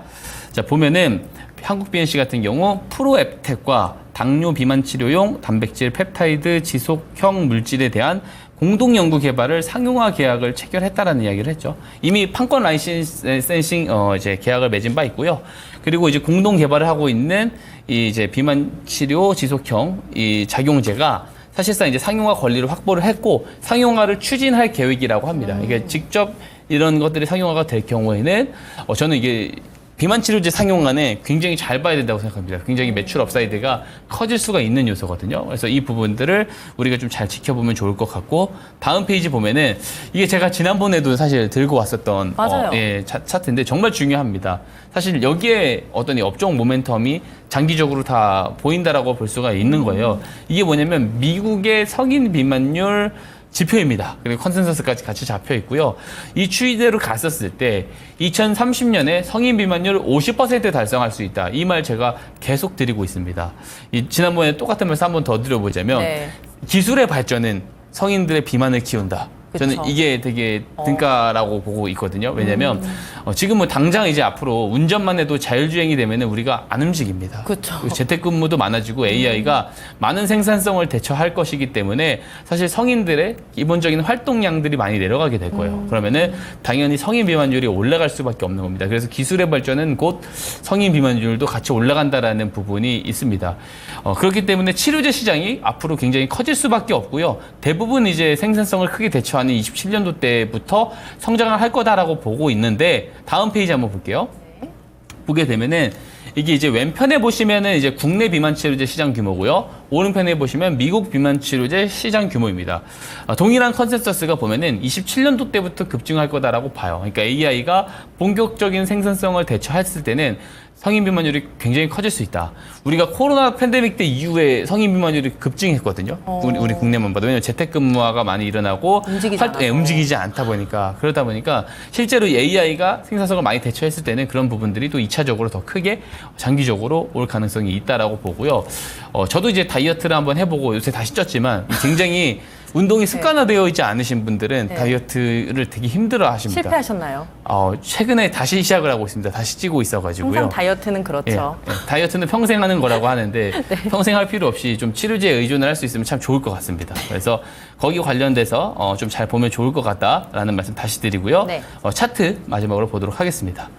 자, 보면은 한국 BNC 같은 경우 프로앱텍과 당뇨 비만 치료용 단백질 펩타이드 지속형 물질에 대한 공동 연구 개발을 상용화 계약을 체결했다라는 이야기를 했죠. 이미 판권 라이센싱 이제 계약을 맺은 바 있고요. 그리고 이제 공동 개발을 하고 있는 이 이제 비만 치료 지속형 이 작용제가 사실상 이제 상용화 권리를 확보를 했고 상용화를 추진할 계획이라고 합니다. 이게 직접 이런 것들이 상용화가 될 경우에는 저는 이게 비만 치료제 상용화는 굉장히 잘 봐야 된다고 생각합니다. 굉장히 매출 업사이드가 커질 수가 있는 요소거든요. 그래서 이 부분들을 우리가 좀 잘 지켜보면 좋을 것 같고, 다음 페이지 보면은 이게 제가 지난번에도 사실 들고 왔었던 맞아요. 차트인데 정말 중요합니다. 사실 여기에 어떤 이 업종 모멘텀이 장기적으로 다 보인다라고 볼 수가 있는 거예요. 이게 뭐냐면 미국의 성인 비만율 지표입니다. 그리고 컨센서스까지 같이 잡혀 있고요. 이 추이대로 갔었을 때 2030년에 성인 비만율 50% 달성할 수 있다. 이 말 제가 계속 드리고 있습니다. 지난번에 똑같은 말씀 한번 더 드려보자면 네. 기술의 발전은 성인들의 비만을 키운다. 저는 그쵸. 이게 되게 등가라고 보고 있거든요. 왜냐면 지금은 당장 이제 앞으로 운전만 해도 자율주행이 되면은 우리가 안 움직입니다. 그쵸. 그리고 재택근무도 많아지고 AI가 많은 생산성을 대처할 것이기 때문에 사실 성인들의 기본적인 활동량들이 많이 내려가게 될 거예요. 그러면은 당연히 성인 비만율이 올라갈 수밖에 없는 겁니다. 그래서 기술의 발전은 곧 성인 비만율도 같이 올라간다라는 부분이 있습니다. 그렇기 때문에 치료제 시장이 앞으로 굉장히 커질 수밖에 없고요. 대부분 이제 생산성을 크게 대처하는 27년도 때부터 성장을 할 거다라고 보고 있는데, 다음 페이지 한번 볼게요. 보게 되면은 이게 이제 왼편에 보시면은 이제 국내 비만 치료제 시장 규모고요. 오른편에 보시면 미국 비만 치료제 시장 규모입니다. 동일한 컨센서스가 보면은 27년도 때부터 급증할 거다라고 봐요. 그러니까 AI가 본격적인 생산성을 대처했을 때는 성인 비만율이 굉장히 커질 수 있다. 우리가 코로나 팬데믹 때 이후에 성인 비만율이 급증했거든요. 우리 국내만 봐도. 왜냐면 재택근무화가 많이 일어나고 움직이지 않다 보니까, 그러다 보니까 실제로 AI가 생산성을 많이 대처했을 때는 그런 부분들이 또 2차적으로 더 크게 장기적으로 올 가능성이 있다라고 보고요. 저도 이제 다이어트를 한번 해보고 요새 다시 쪘지만 굉장히 운동이 습관화되어 있지 않으신 분들은 다이어트를 되게 힘들어 하십니다. 실패하셨나요? 최근에 다시 시작을 하고 있습니다. 다시 찌고 있어가지고요. 항상 다이어트는 그렇죠. 다이어트는 평생 하는 거라고 하는데 평생 할 필요 없이 좀 치료제에 의존을 할 수 있으면 참 좋을 것 같습니다. 그래서 거기 관련돼서 좀 잘 보면 좋을 것 같다라는 말씀 다시 드리고요. 네. 차트 마지막으로 보도록 하겠습니다.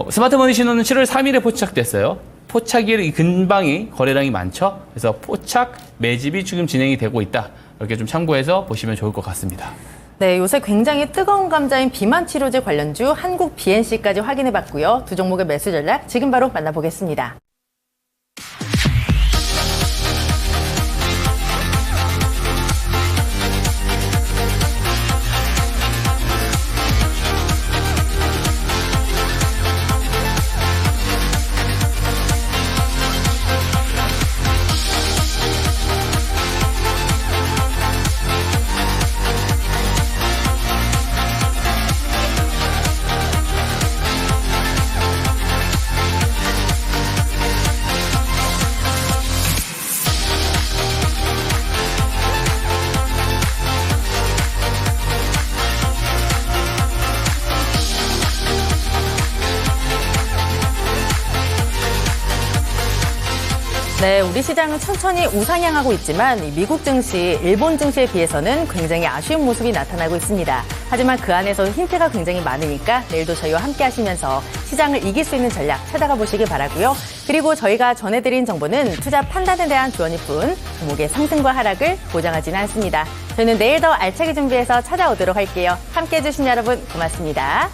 스마트머니 신호는 7월 3일에 포착됐어요. 포착일 근방이 거래량이 많죠. 그래서 포착 매집이 지금 진행이 되고 있다. 이렇게 좀 참고해서 보시면 좋을 것 같습니다. 네, 요새 굉장히 뜨거운 감자인 비만 치료제 관련주 한국 BNC까지 확인해 봤고요. 두 종목의 매수 전략 지금 바로 만나보겠습니다. 네, 우리 시장은 천천히 우상향하고 있지만 미국 증시, 일본 증시에 비해서는 굉장히 아쉬운 모습이 나타나고 있습니다. 하지만 그 안에서 힌트가 굉장히 많으니까 내일도 저희와 함께 하시면서 시장을 이길 수 있는 전략 찾아가 보시기 바라고요. 그리고 저희가 전해드린 정보는 투자 판단에 대한 조언일 뿐 종목의 상승과 하락을 보장하지는 않습니다. 저희는 내일 더 알차게 준비해서 찾아오도록 할게요. 함께해 주신 여러분 고맙습니다.